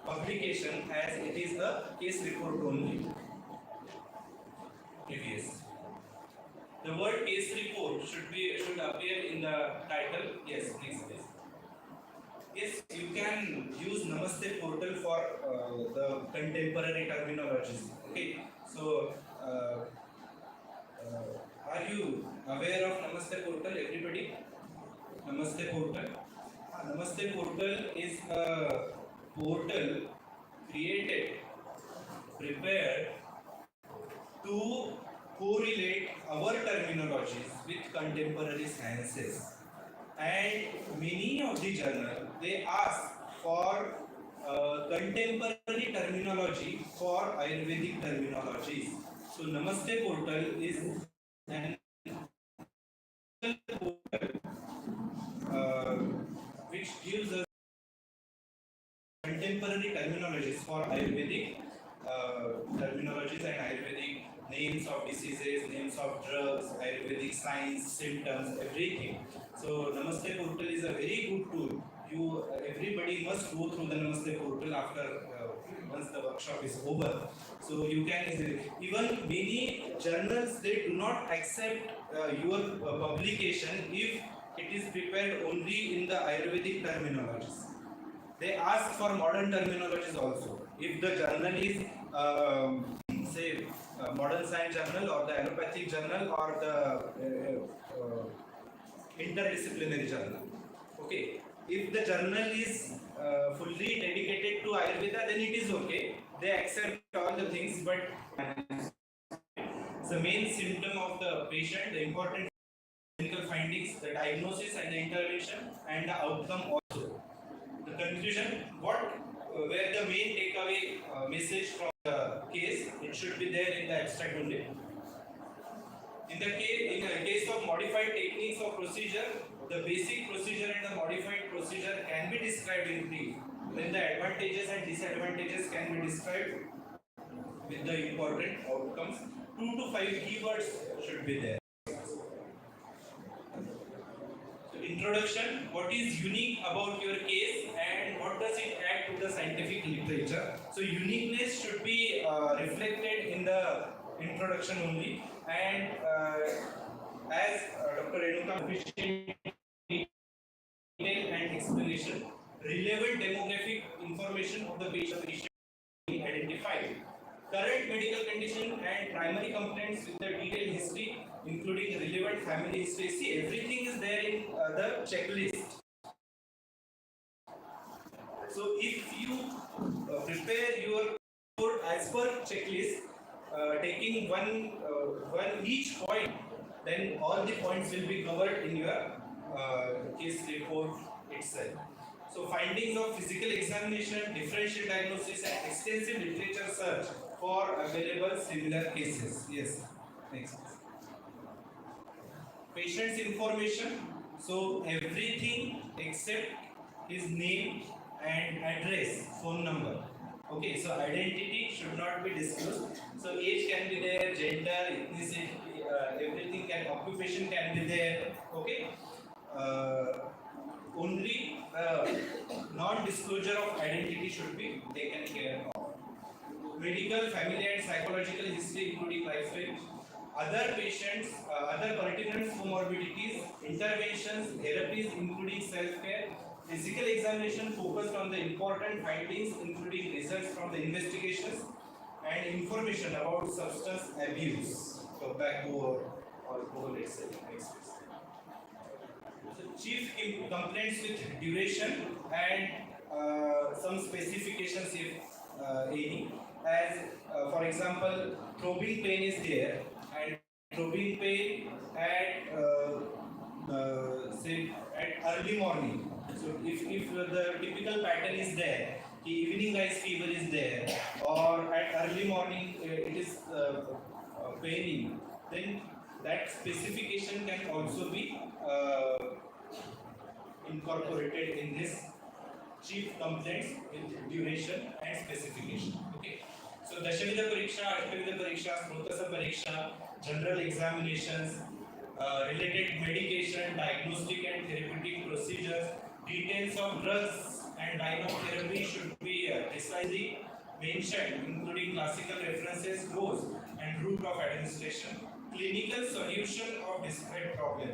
S3: publication as it is a case report only. If yes, the word case report should appear in the title. Yes, please. Yes, you can use Namaste portal for the contemporary terminologies. Okay, so are you aware of Namaste portal, everybody? Namaste portal. Namaste portal is a portal created, prepared to correlate our terminologies with contemporary sciences. And many of the journals they ask for contemporary terminology for Ayurvedic terminologies. So Namaste portal is an portal which gives us contemporary terminologies for Ayurvedic terminologies and Ayurvedic names of diseases, names of drugs, Ayurvedic signs, symptoms, everything. So Namaste portal is a very good tool. Everybody must go through the Namaste portal after once the workshop is over. So you can even many journals, they do not accept your publication if it is prepared only in the Ayurvedic terminologies. They ask for modern terminologies also. If the journal is say modern science journal or the allopathic journal or the interdisciplinary journal. Okay. If the journal is fully dedicated to Ayurveda, then it is okay. They accept all the things, but the main symptom of the patient, the important clinical findings, the diagnosis and the intervention, and the outcome also. The conclusion, where the main takeaway message from the case, it should be there in the abstract only. In the case of modified techniques of procedure, the basic procedure and the modified procedure can be described in brief. Then the advantages and disadvantages can be described with the important outcomes. 2 to 5 keywords should be there. So introduction, what is unique about your case and what does it add to the scientific literature? So uniqueness should be reflected in the introduction only, and as Dr. Renuka efficient detail and explanation, relevant demographic information of the patient identified, current medical condition and primary complaints with the detailed history, including relevant family history. See, everything is there in the checklist. So if you prepare your report as per checklist, taking one each point, then all the points will be covered in your case report itself. So findings of physical examination, differential diagnosis and extensive literature search for available similar cases. Yes, next. Patient's information. So everything except his name and address, phone number. Okay, so identity should not be disclosed. So age can be there, gender, ethnicity, everything can, occupation can be there. Okay. Only non-disclosure of identity should be taken care of. Medical, family and psychological history including lifestyle, other patients, other pertinent comorbidities, interventions, therapies including self-care, physical examination focused on the important findings including results from the investigations and information about substance abuse, tobacco or alcohol itself. Chief complaints with duration and some specifications if any, as for example throbbing pain is there and throbbing pain at say at early morning. So if the typical pattern is there, the evening rise fever is there, or at early morning it is paining, then that specification can also be incorporated in this chief complaints with duration and specification. Okay. So Dashavida Pariksha, Ashtavida Pariksha, Smrutasa Pariksha, general examinations, related medication, diagnostic and therapeutic procedures, details of drugs and line of therapy should be precisely mentioned, including classical references, dose and route of administration, clinical solution of described problem.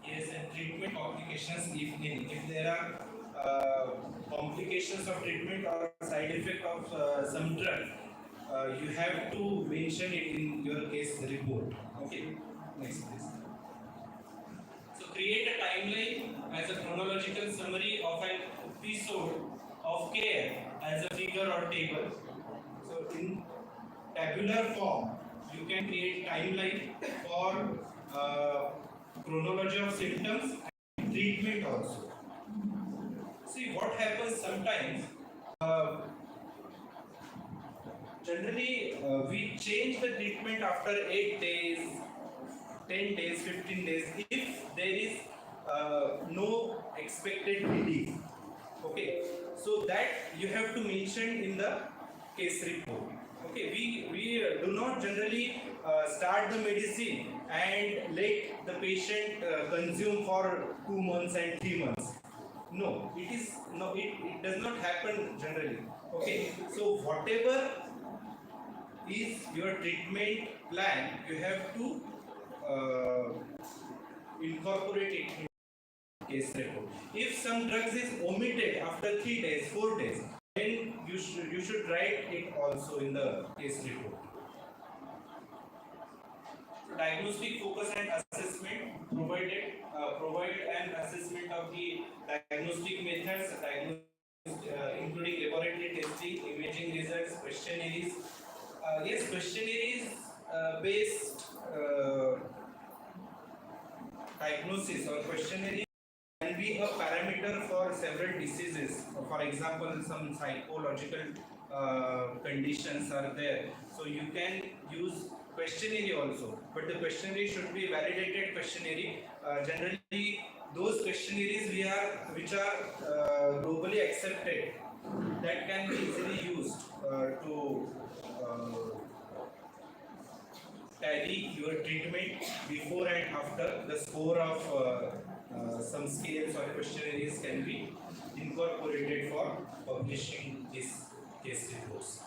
S3: Yes, and treatment complications if any. If there are complications of treatment or side effect of some drug, you have to mention it in your case report. Okay, next please. So create a timeline as a chronological summary of an episode of care as a figure or table. So in tabular form, you can create timeline for chronology of symptoms and treatment also. See what happens sometimes. Generally, we change the treatment after 8 days, 10 days, 15 days if there is no expected relief. Okay, So that you have to mention in the case report. Okay, we do not generally start the medicine and let the patient consume for 2 months and 3 months. No, it does not happen generally. Okay, so whatever is your treatment plan, you have to incorporate it in case report. If some drugs is omitted after 3 days, 4 days, then you should write it also in the case report. So diagnostic focus and assessment provide an assessment of the diagnostic methods, including laboratory testing, imaging results, questionnaires. Yes, questionnaires based diagnosis or questionnaire can be a parameter for several diseases. For example, some psychological conditions are there. So you can use questionnaire also, but the questionnaire should be validated questionnaire. Generally, those questionnaires which are globally accepted, that can be easily used to tally your treatment before and after. The score of some scales or questionnaires can be incorporated for publishing these case reports.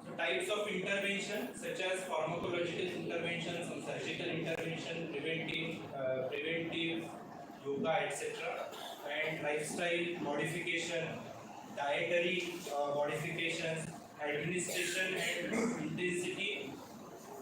S3: So types of intervention such as pharmacological intervention, some surgical intervention, preventive yoga, etc., and lifestyle modification, dietary modifications, administration and intensity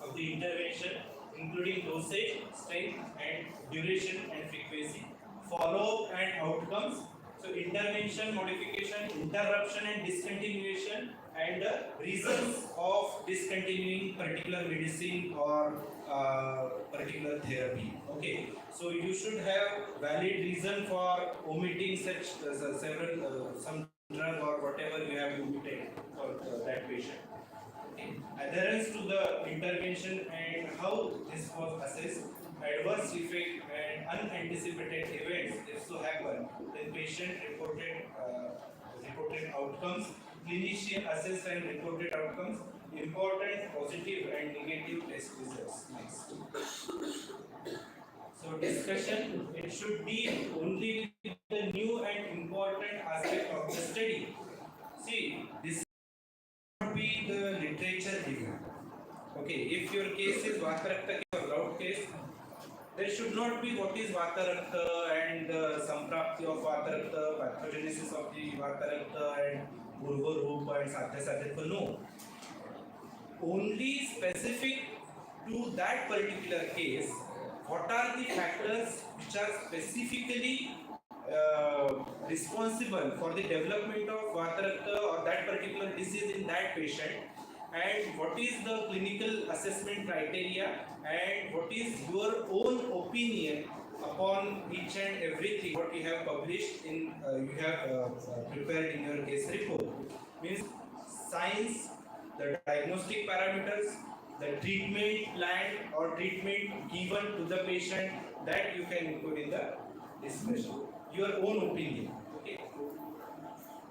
S3: of the intervention, including dosage, strength and duration and frequency, follow-up and outcomes. So intervention, modification, interruption and discontinuation, and the reasons of discontinuing particular medicine or particular therapy. Okay, so you should have valid reason for omitting such several some drug or whatever you have omitted for that patient. Adherence to the intervention and how this was assessed, adverse effect and unanticipated events if so happen, then patient reported outcomes, clinician assessed and reported outcomes, important positive and negative test results. Next. So discussion, it should be only with the new and important aspect of the study. See, this be the literature given. Okay, if your case is Vatarakta or gout case, there should not be what is Vatarakta and Samprapti of Vatarakta, pathogenesis of the Vatarakta and Urva Rupa and Sadhya Sadhya. No. Only specific to that particular case, what are the factors which are specifically responsible for the development of Vatarakta or that particular disease in that patient, and what is the clinical assessment criteria, and what is your own opinion upon each and everything what you have published in you have prepared in your case report. Means science, the diagnostic parameters, the treatment plan or treatment given to the patient, that you can include in the discussion. Your own opinion. Okay.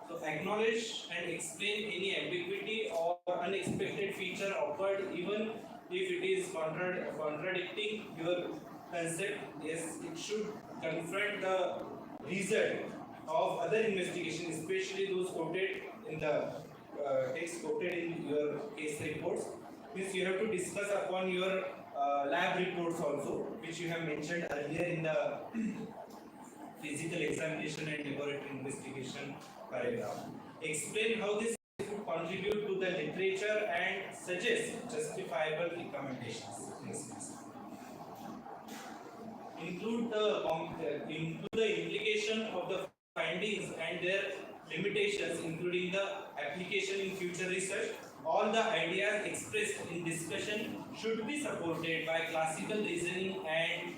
S3: So acknowledge and explain any ambiguity or unexpected feature occurred, even if it is contradicting your concept. Yes, it should confront the result of other investigation, especially those quoted in the text quoted in your case reports. Means you have to discuss upon your lab reports also, which you have mentioned earlier in the physical examination and laboratory investigation paragraph. Explain how this could contribute to the literature and suggest justifiable recommendations. Include the implication of the findings and their limitations, including the application in future research. All the ideas expressed in discussion should be supported by classical reasoning and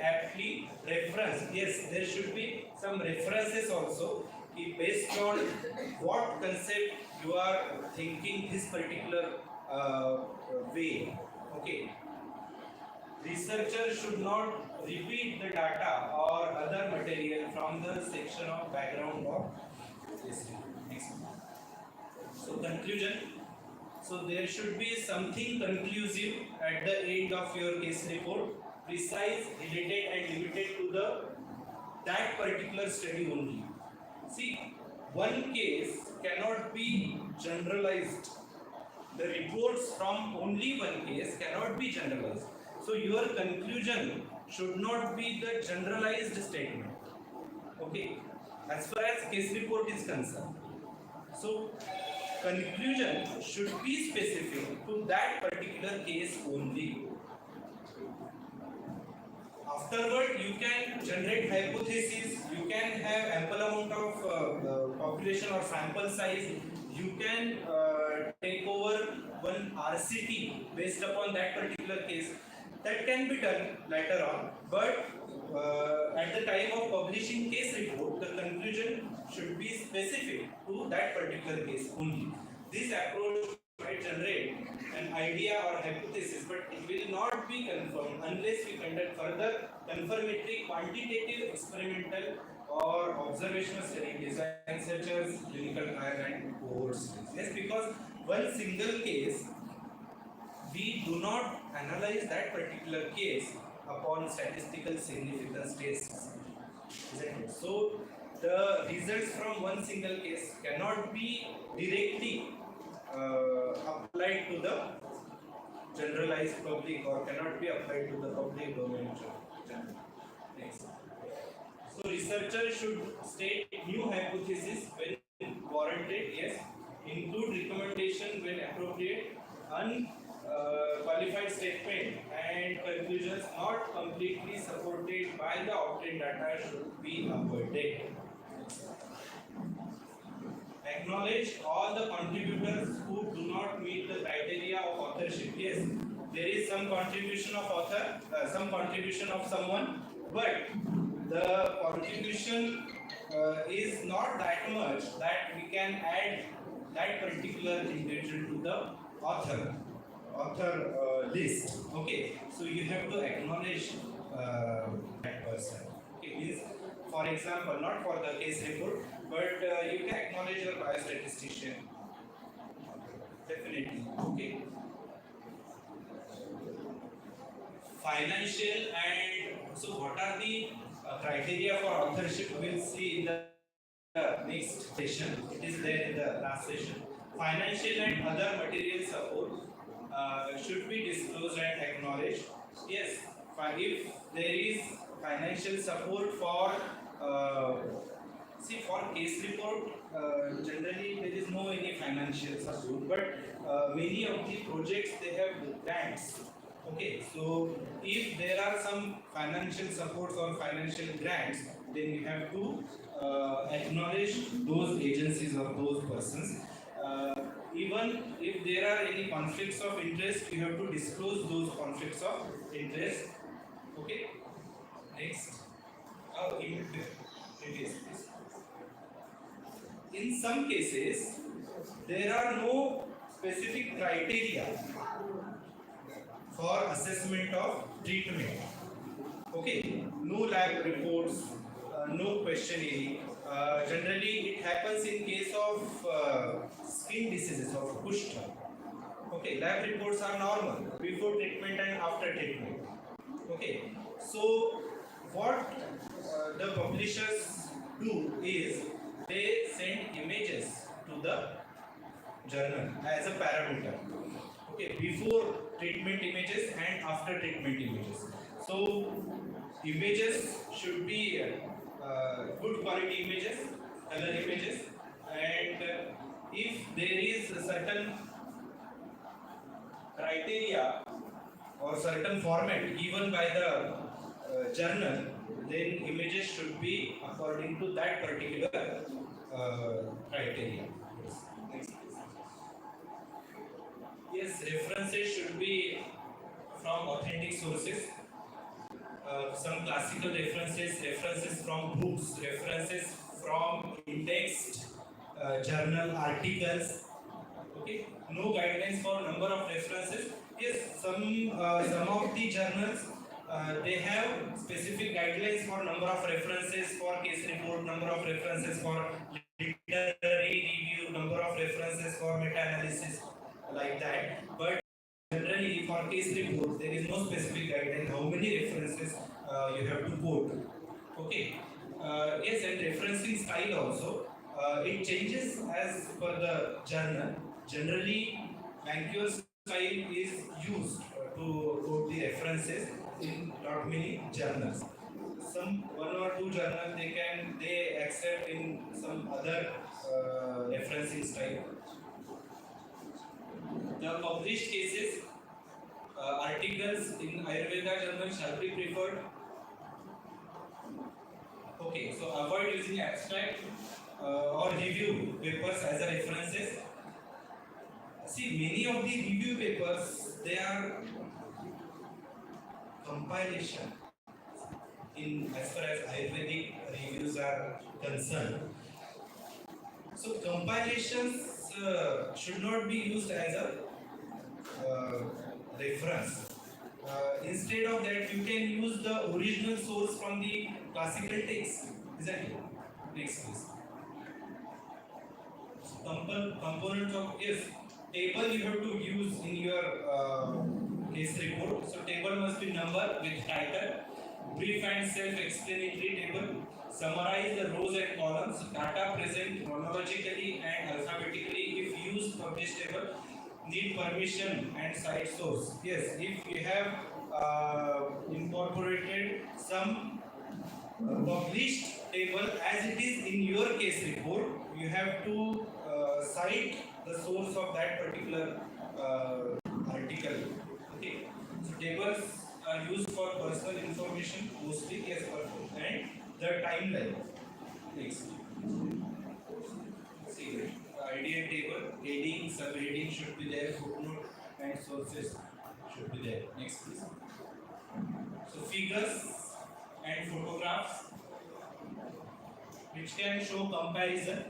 S3: aptly referenced. Yes, there should be some references also based on what concept you are thinking this particular way. Okay. Researcher should not repeat the data or other material from the section of background or history. Next. So conclusion. So there should be something conclusive at the end of your case report, precise, related and limited to that particular study only. See, one case cannot be generalized. The reports from only one case cannot be generalized. So your conclusion should not be the generalized statement. Okay, as far as case report is concerned. So conclusion should be specific to that particular case only. Afterward, you can generate hypotheses, you can have ample amount of population or sample size, you can take over one RCT based upon that particular case. That can be done later on, but at the time of publishing case report, the conclusion should be specific to that particular case only. This approach might generate an idea or hypothesis, but it will not be confirmed unless we conduct further confirmatory quantitative experimental or observational study design such as clinical trial and cohort studies. Yes, because one single case, we do not analyze that particular case upon statistical significance tests. Isn't it? So the results from one single case cannot be directly applied to the generalized public or cannot be applied to the public domain. Next. So researchers should state new hypotheses when warranted, yes, include recommendation when appropriate, unqualified statement and conclusions not completely supported by the obtained data should be avoided. Acknowledge all the contributors who do not meet the criteria of authorship. Yes, there is some contribution of author, some contribution of someone, but the contribution is not that much that we can add that particular individual to the author list. Okay, so you have to acknowledge that person. Okay, means, for example, not for the case report, but you can acknowledge your biostatistician. Definitely. Okay. Financial and so what are the criteria for authorship? We'll see in the next session. It is there in the last session. Financial and other material support should be disclosed and acknowledged. Yes, if there is financial support for for case report, generally there is no any financial support, but many of the projects they have grants. Okay, so if there are some financial supports or financial grants, then you have to acknowledge those agencies or those persons. Even if there are any conflicts of interest, you have to disclose those conflicts of interest. Okay, next. In some cases, there are no specific criteria for assessment of treatment. Okay, no lab reports, no questionnaire. Generally, it happens in case of skin diseases of Kushta. Okay, lab reports are normal before treatment and after treatment. Okay, so what the publishers do is they send images to the journal as a parameter. Okay, before treatment images and after treatment images. So images should be good quality images, color images, and if there is a certain criteria or certain format given by the journal, then images should be according to that particular criteria. Next. Yes, references should be from authentic sources. Some classical references from books, references from indexed journal articles. Okay, no guidelines for number of references. Yes, some of the journals they have specific guidelines for number of references for case report, number of references for literary review, number of references for meta-analysis, like that. But generally, for case report, there is no specific guideline how many references you have to quote. Okay. Yes, and referencing style also it changes as per the journal. Generally, Vancouver style is used to quote the references in not many journals. Some one or two journals they accept in some other referencing style. The published cases articles in Ayurveda journal shall be preferred. Okay, so avoid using abstract or review papers as a references. See, many of the review papers they are compilation in as far as Ayurvedic reviews are concerned. So compilations should not be used as a reference. Instead of that, you can use the original source from the classical text. Isn't it? Next, please. Components of yes, table you have to use in your case report. So table must be number with title, brief and self-explanatory table, summarize the rows and columns, data present chronologically and alphabetically. If used, published table, need permission and site source. Yes, if you have incorporated some published table as it is in your case report, you have to cite the source of that particular article. Okay, so tables are used for personal information mostly, yes, and the timeline. Next. See, idea table, heading, subheading should be there, footnote and sources should be there. Next, please. So figures and photographs which can show comparison,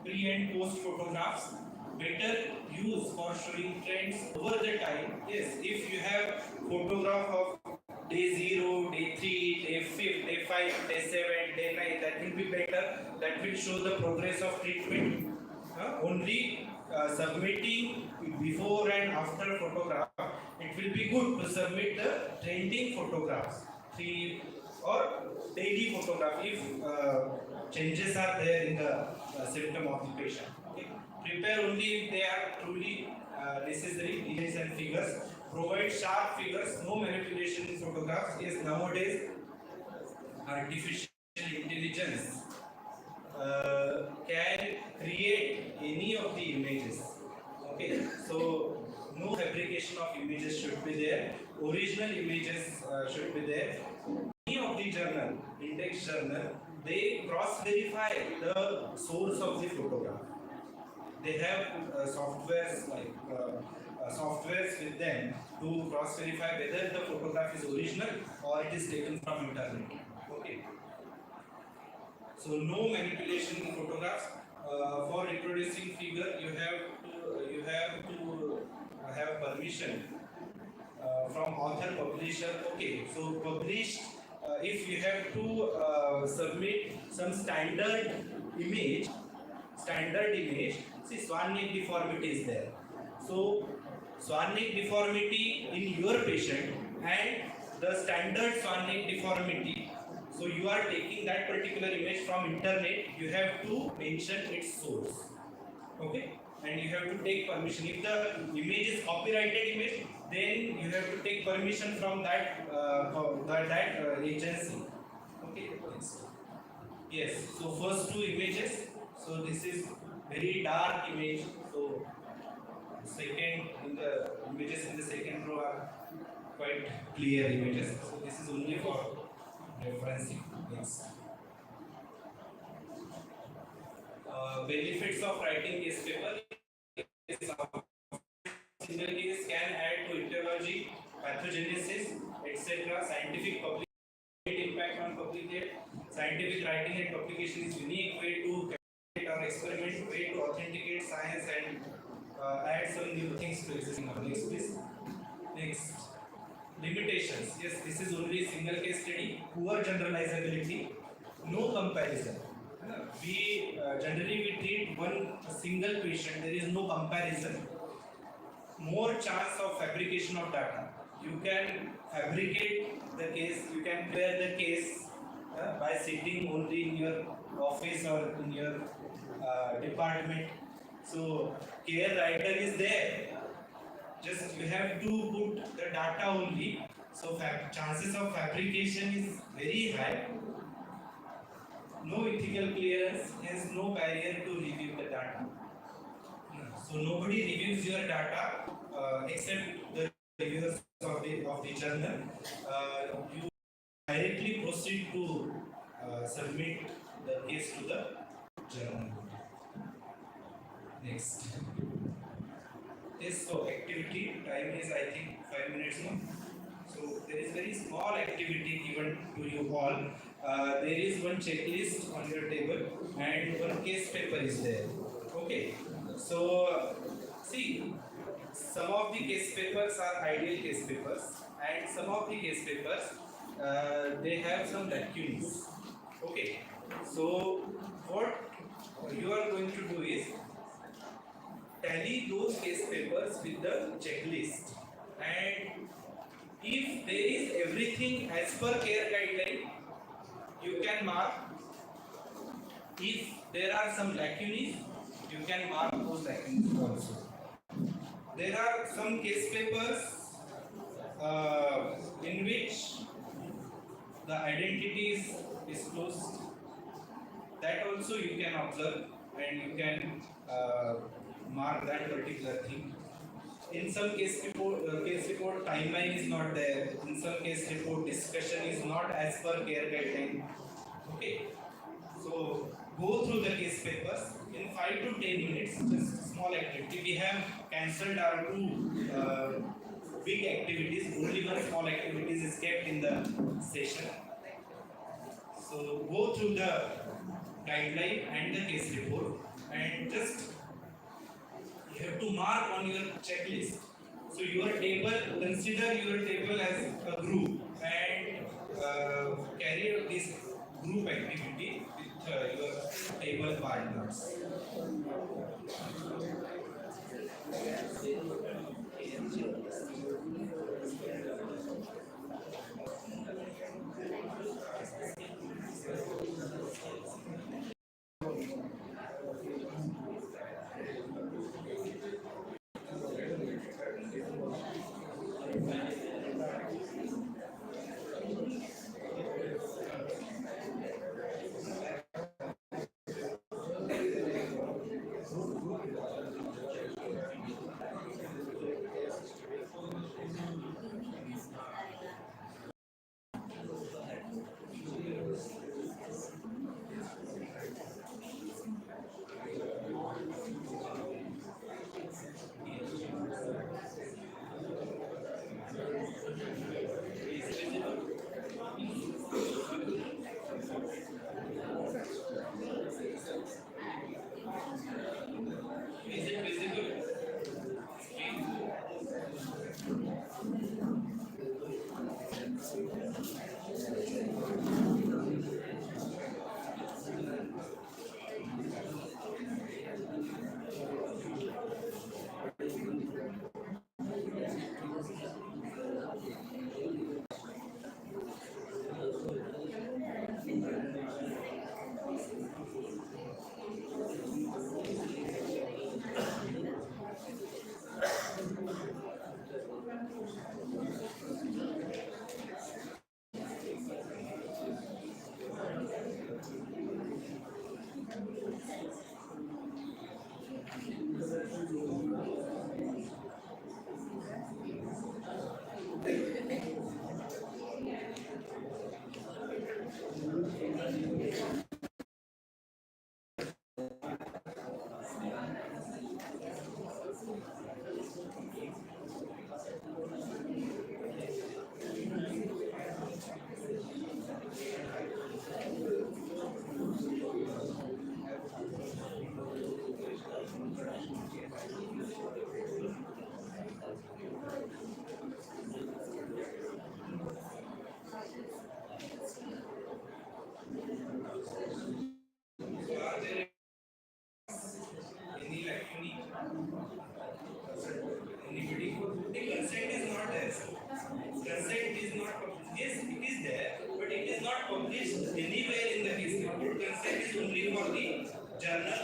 S3: pre and post photographs, better use for showing trends over the time. Yes, if you have photograph of day 0, day 3, day 5, day 5, day 7, day 9, that will be better. That will show the progress of treatment. Only submitting before and after photograph, it will be good to submit the trending photographs, 3 or daily photograph if changes are there in the symptom of the patient. Okay. Prepare only if they are truly necessary, images and figures. Provide sharp figures, no manipulation in photographs. Yes, nowadays artificial intelligence can create any of the images. Okay, so no fabrication of images should be there. Original images should be there. Any of the journal, index journal, they cross-verify the source of the photograph. They have softwares like softwares with them to cross-verify whether the photograph is original or it is taken from internet. Okay. So no manipulation in photographs. For reproducing figure, you have to have permission from author publisher. Okay, so published. If you have to submit some standard image, see swan neck deformity is there. So swan neck deformity in your patient and the standard swan neck deformity. So you are taking that particular image from internet, you have to mention its source. Okay, and you have to take permission. If the image is copyrighted image, then you have to take permission from that agency. Okay. Yes. So first two images. So this is very dark image. So second in the images in the second row are quite clear images. So this is only for referencing. Yes. Benefits of writing case paper. Single case can add to etiology, pathogenesis, etc. Scientific publication impact on public health. Scientific writing and publication is unique way to calculate or experiment, way to authenticate science and add some new things to existing knowledge. Please. Next, limitations. Yes, this is only a single case study. Poor generalizability, no comparison. We generally we treat one single patient. There is no comparison. More chance of fabrication of data. You can fabricate the case. You can clear the case by sitting only in your office or in your department. So care writer is there. Just you have to put the data only. So chances of fabrication is very high. No ethical clearance, hence no barrier to review the data. So nobody reviews your data except the reviewers of the journal. You directly proceed to submit the case to the journal. Next. Yes, so activity time is I think 5 minutes now. So there is very small activity given to you all. There is one checklist on your table and one case paper is there. Okay. So see, some of the case papers are ideal case papers and some of the case papers they have some lacunes. Okay. So what you are going to do is tally those case papers with the checklist, and if there is everything as per care guideline, you can mark. If there are some lacunes, you can mark those lacunes also. There are some case papers in which the identity is disclosed. That also you can observe and you can mark that particular thing. In some case report timeline is not there. In some case report discussion is not as per care guideline. Okay. So go through the case papers in 5 to 10 minutes. Just small activity. We have cancelled our two big activities. Only one small activity is kept in the session. So go through the guideline and the case report and just you have to mark on your checklist. So your table, consider your table as a group and carry out this group activity with your table partners. Is it visible? published anywhere in the case report. Consent is only for the journal.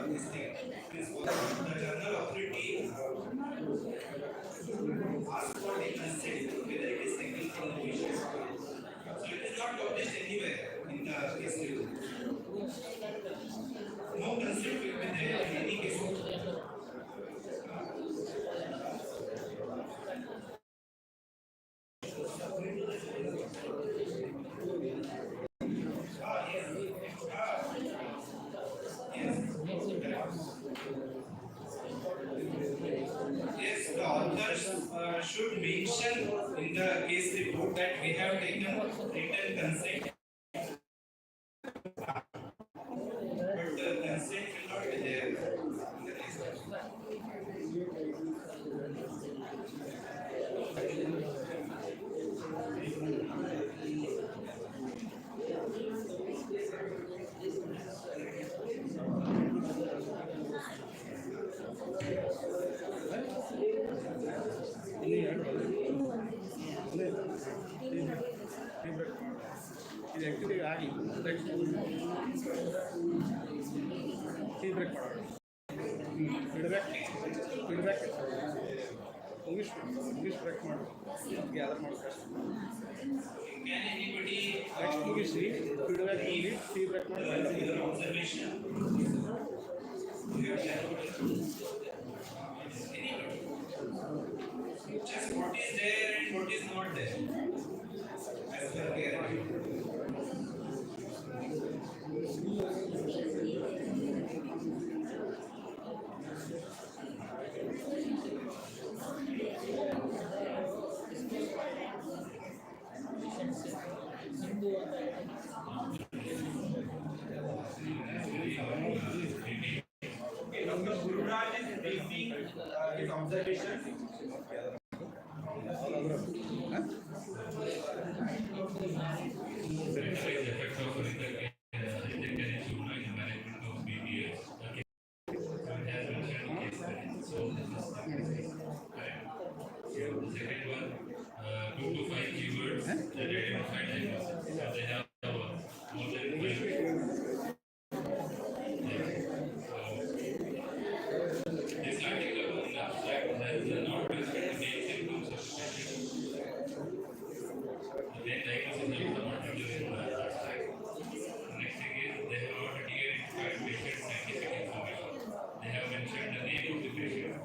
S3: This thing is for the journal authority ask for the consent whether it is taken from the patient. So it is not published anywhere in the case report. No consent will be there in any case. Yes, the authors should mention in the case report that we have taken written consent, but the consent will not be there in the case report.
S4: ಇದು actually ಆಗಲಿ feedback ಮಾಡೋಣ feedback English break ಮಾಡು gather ಮಾಡೋ ಕಷ್ಟ
S3: Can anybody
S4: next ಮುಗಿಸಿ feedback ಹೋಗಿ feedback ಮಾಡಿ
S3: your observation? Just what is there and what is not there as per care. Dr. Gururaj is briefing his observations.
S5: Characterize the effects of reasoning in the management of ppts. Okay. It has mentioned case studies. So this is correct. So the second one, 2 to 5 keywords that identify diagnosis. So they have more than 5. This article in the abstract has not listed the main symptoms of patients. The main diagnosis is not written in the abstract. Next thing is they have not de-identified patient scientific information. They have mentioned the name of the patient.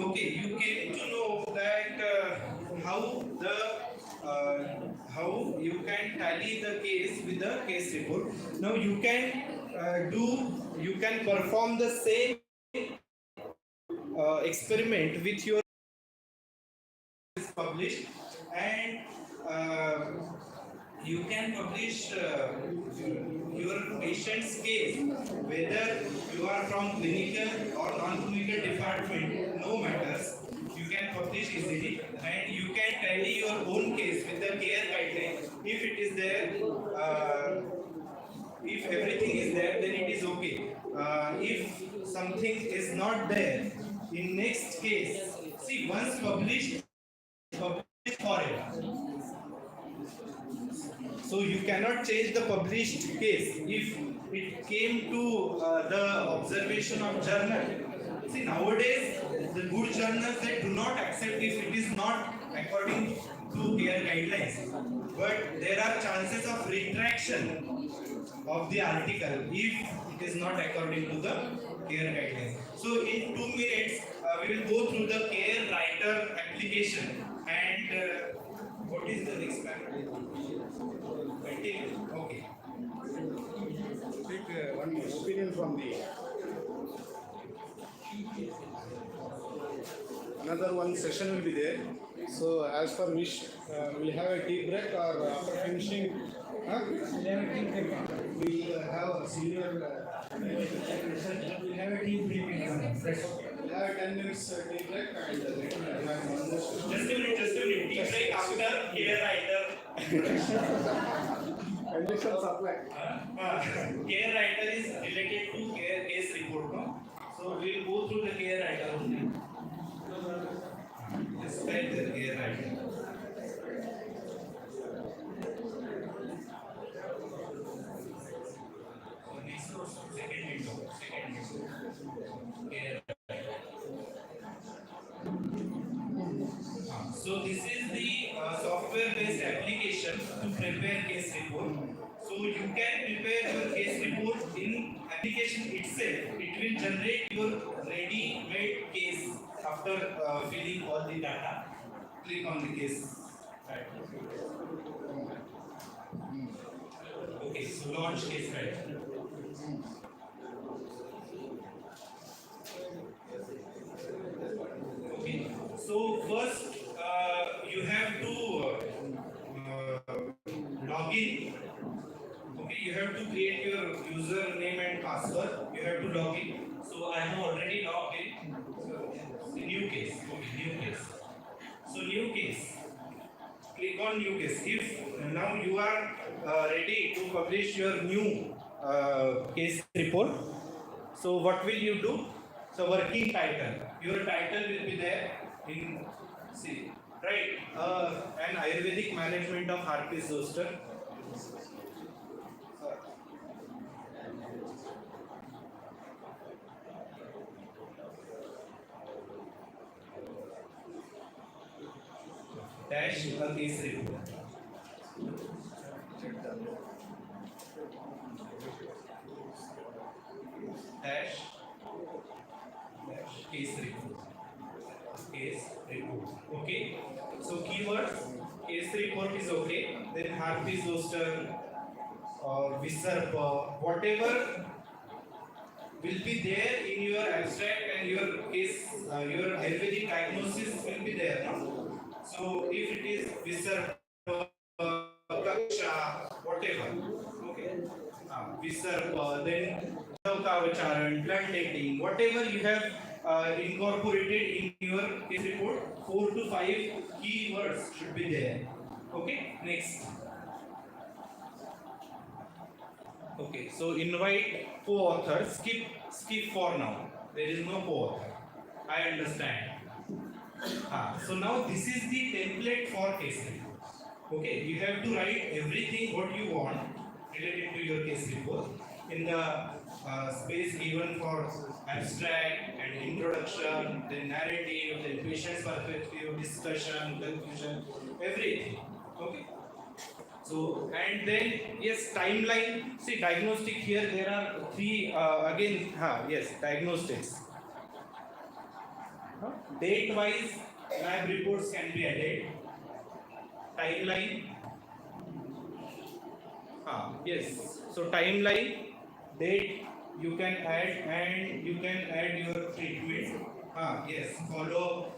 S3: Okay, you came to know that how you can tally the case with the case report. Now you can perform the same experiment with your is published, and you can publish your patient's case, whether you are from clinical or non-clinical department, no matters. You can publish easily, and you can tally your own case with the care guideline. If it is there, if everything is there, then it is okay. If something is not there, in next case, see, once published forever. So you cannot change the published case if it came to the observation of journal. See, nowadays the good journals, they do not accept if it is not according to care guidelines. But there are chances of retraction of the article if it is not according to the care guidelines. So in 2 minutes we will go through the care writer application, and what is the next paragraph? Okay.
S4: from the another one session will be there. So as per wish, we'll have a tea break or after finishing, we'll have a senior. We'll have a tea break. We'll have a 10 minutes tea break and later we'll have one more session.
S3: Just a minute. Tea break after care writer.
S4: Conditions apply.
S3: Care writer is related to care case report, no? So we'll go through the care writer only. Describe the care writer. So next second window. Care. So this is the software-based application to prepare case report. So you can prepare your case report in application itself. It will generate your ready-made case after filling all the data. Click on the case. Right. Okay, so launch case writer. Okay, so first you have to log in. Okay, you have to create your username and password. You have to log in. So I have already logged in. So new case. Okay, new case. So new case. Click on new case. If now you are ready to publish your new case report, so what will you do? So working title. Your title will be there in see right an Ayurvedic management of herpes zoster. Dash a case report. Dash case report. Case report. Okay. So keywords case report is okay. Then herpes zoster or visarpa, whatever will be there in your abstract and your case, your Ayurvedic diagnosis will be there. No? So if it is visarpa, kaksha, whatever, okay, visarpa, then kavacharan, plant dating, whatever you have incorporated in your case report, 4 to 5 keywords should be there. Okay, next. Okay, so invite co-author, skip for now. There is no co-author. I understand. So now this is the template for case report. Okay, you have to write everything what you want related to your case report in the space given for abstract and introduction, then narrative, then patient's perspective, discussion, conclusion, everything. Okay. So and then yes, timeline. See diagnostic here. There are 3 again. Yes, diagnostics. Date wise, lab reports can be added. Timeline. Yes. So timeline, date you can add, and you can add your treatment. Yes. Follow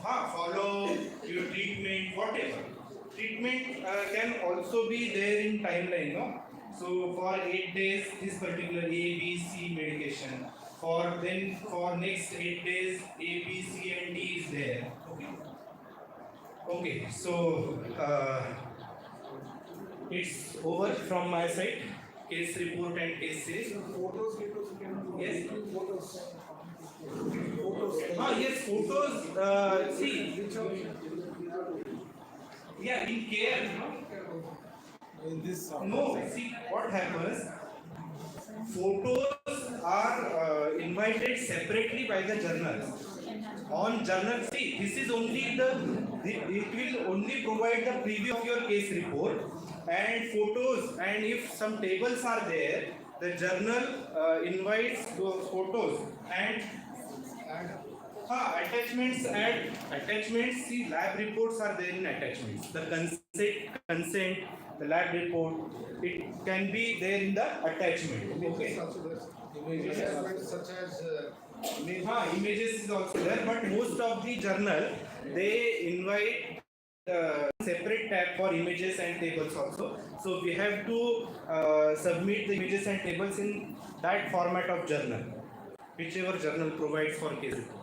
S3: follow your treatment, whatever. Treatment can also be there in timeline, no? So for 8 days, this particular A, B, C medication. For next 8 days, A, B, C, and D is there. Okay. Okay. So it's over from my side. Case report and case series. Yes. Yes, photos. See. Yeah, in care, no?
S4: In this
S3: No, see what happens. Photos are invited separately by the journals. On journal, see, this is only it will only provide the preview of your case report and photos, and if some tables are there, the journal invites those photos and Attachments. See, lab reports are there in attachments. The consent, the lab report, it can be there in the attachment. Okay.
S4: Images such as
S3: Images is also there, but most of the journal they invite separate tab for images and tables also. So we have to submit the images and tables in that format of journal, whichever journal provides for case report.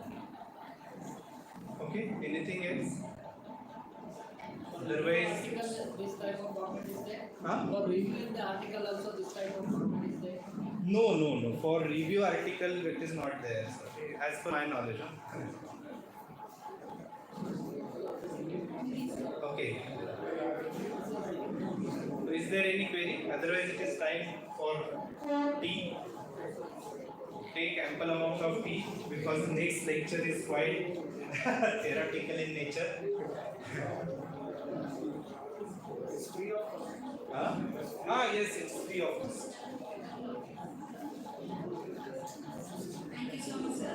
S3: Okay, anything else? Otherwise,
S6: This type of format is there.
S3: huh?
S6: For reviewing the article also this type of format is there.
S3: No. For review article, it is not there, sir. As per my knowledge. Huh? Okay. So is there any query? Otherwise, it is time for tea. Take ample amount of tea because the next lecture is quite theoretical in nature. Huh? Yes, it's free of cost.
S1: Thank you so much, sir.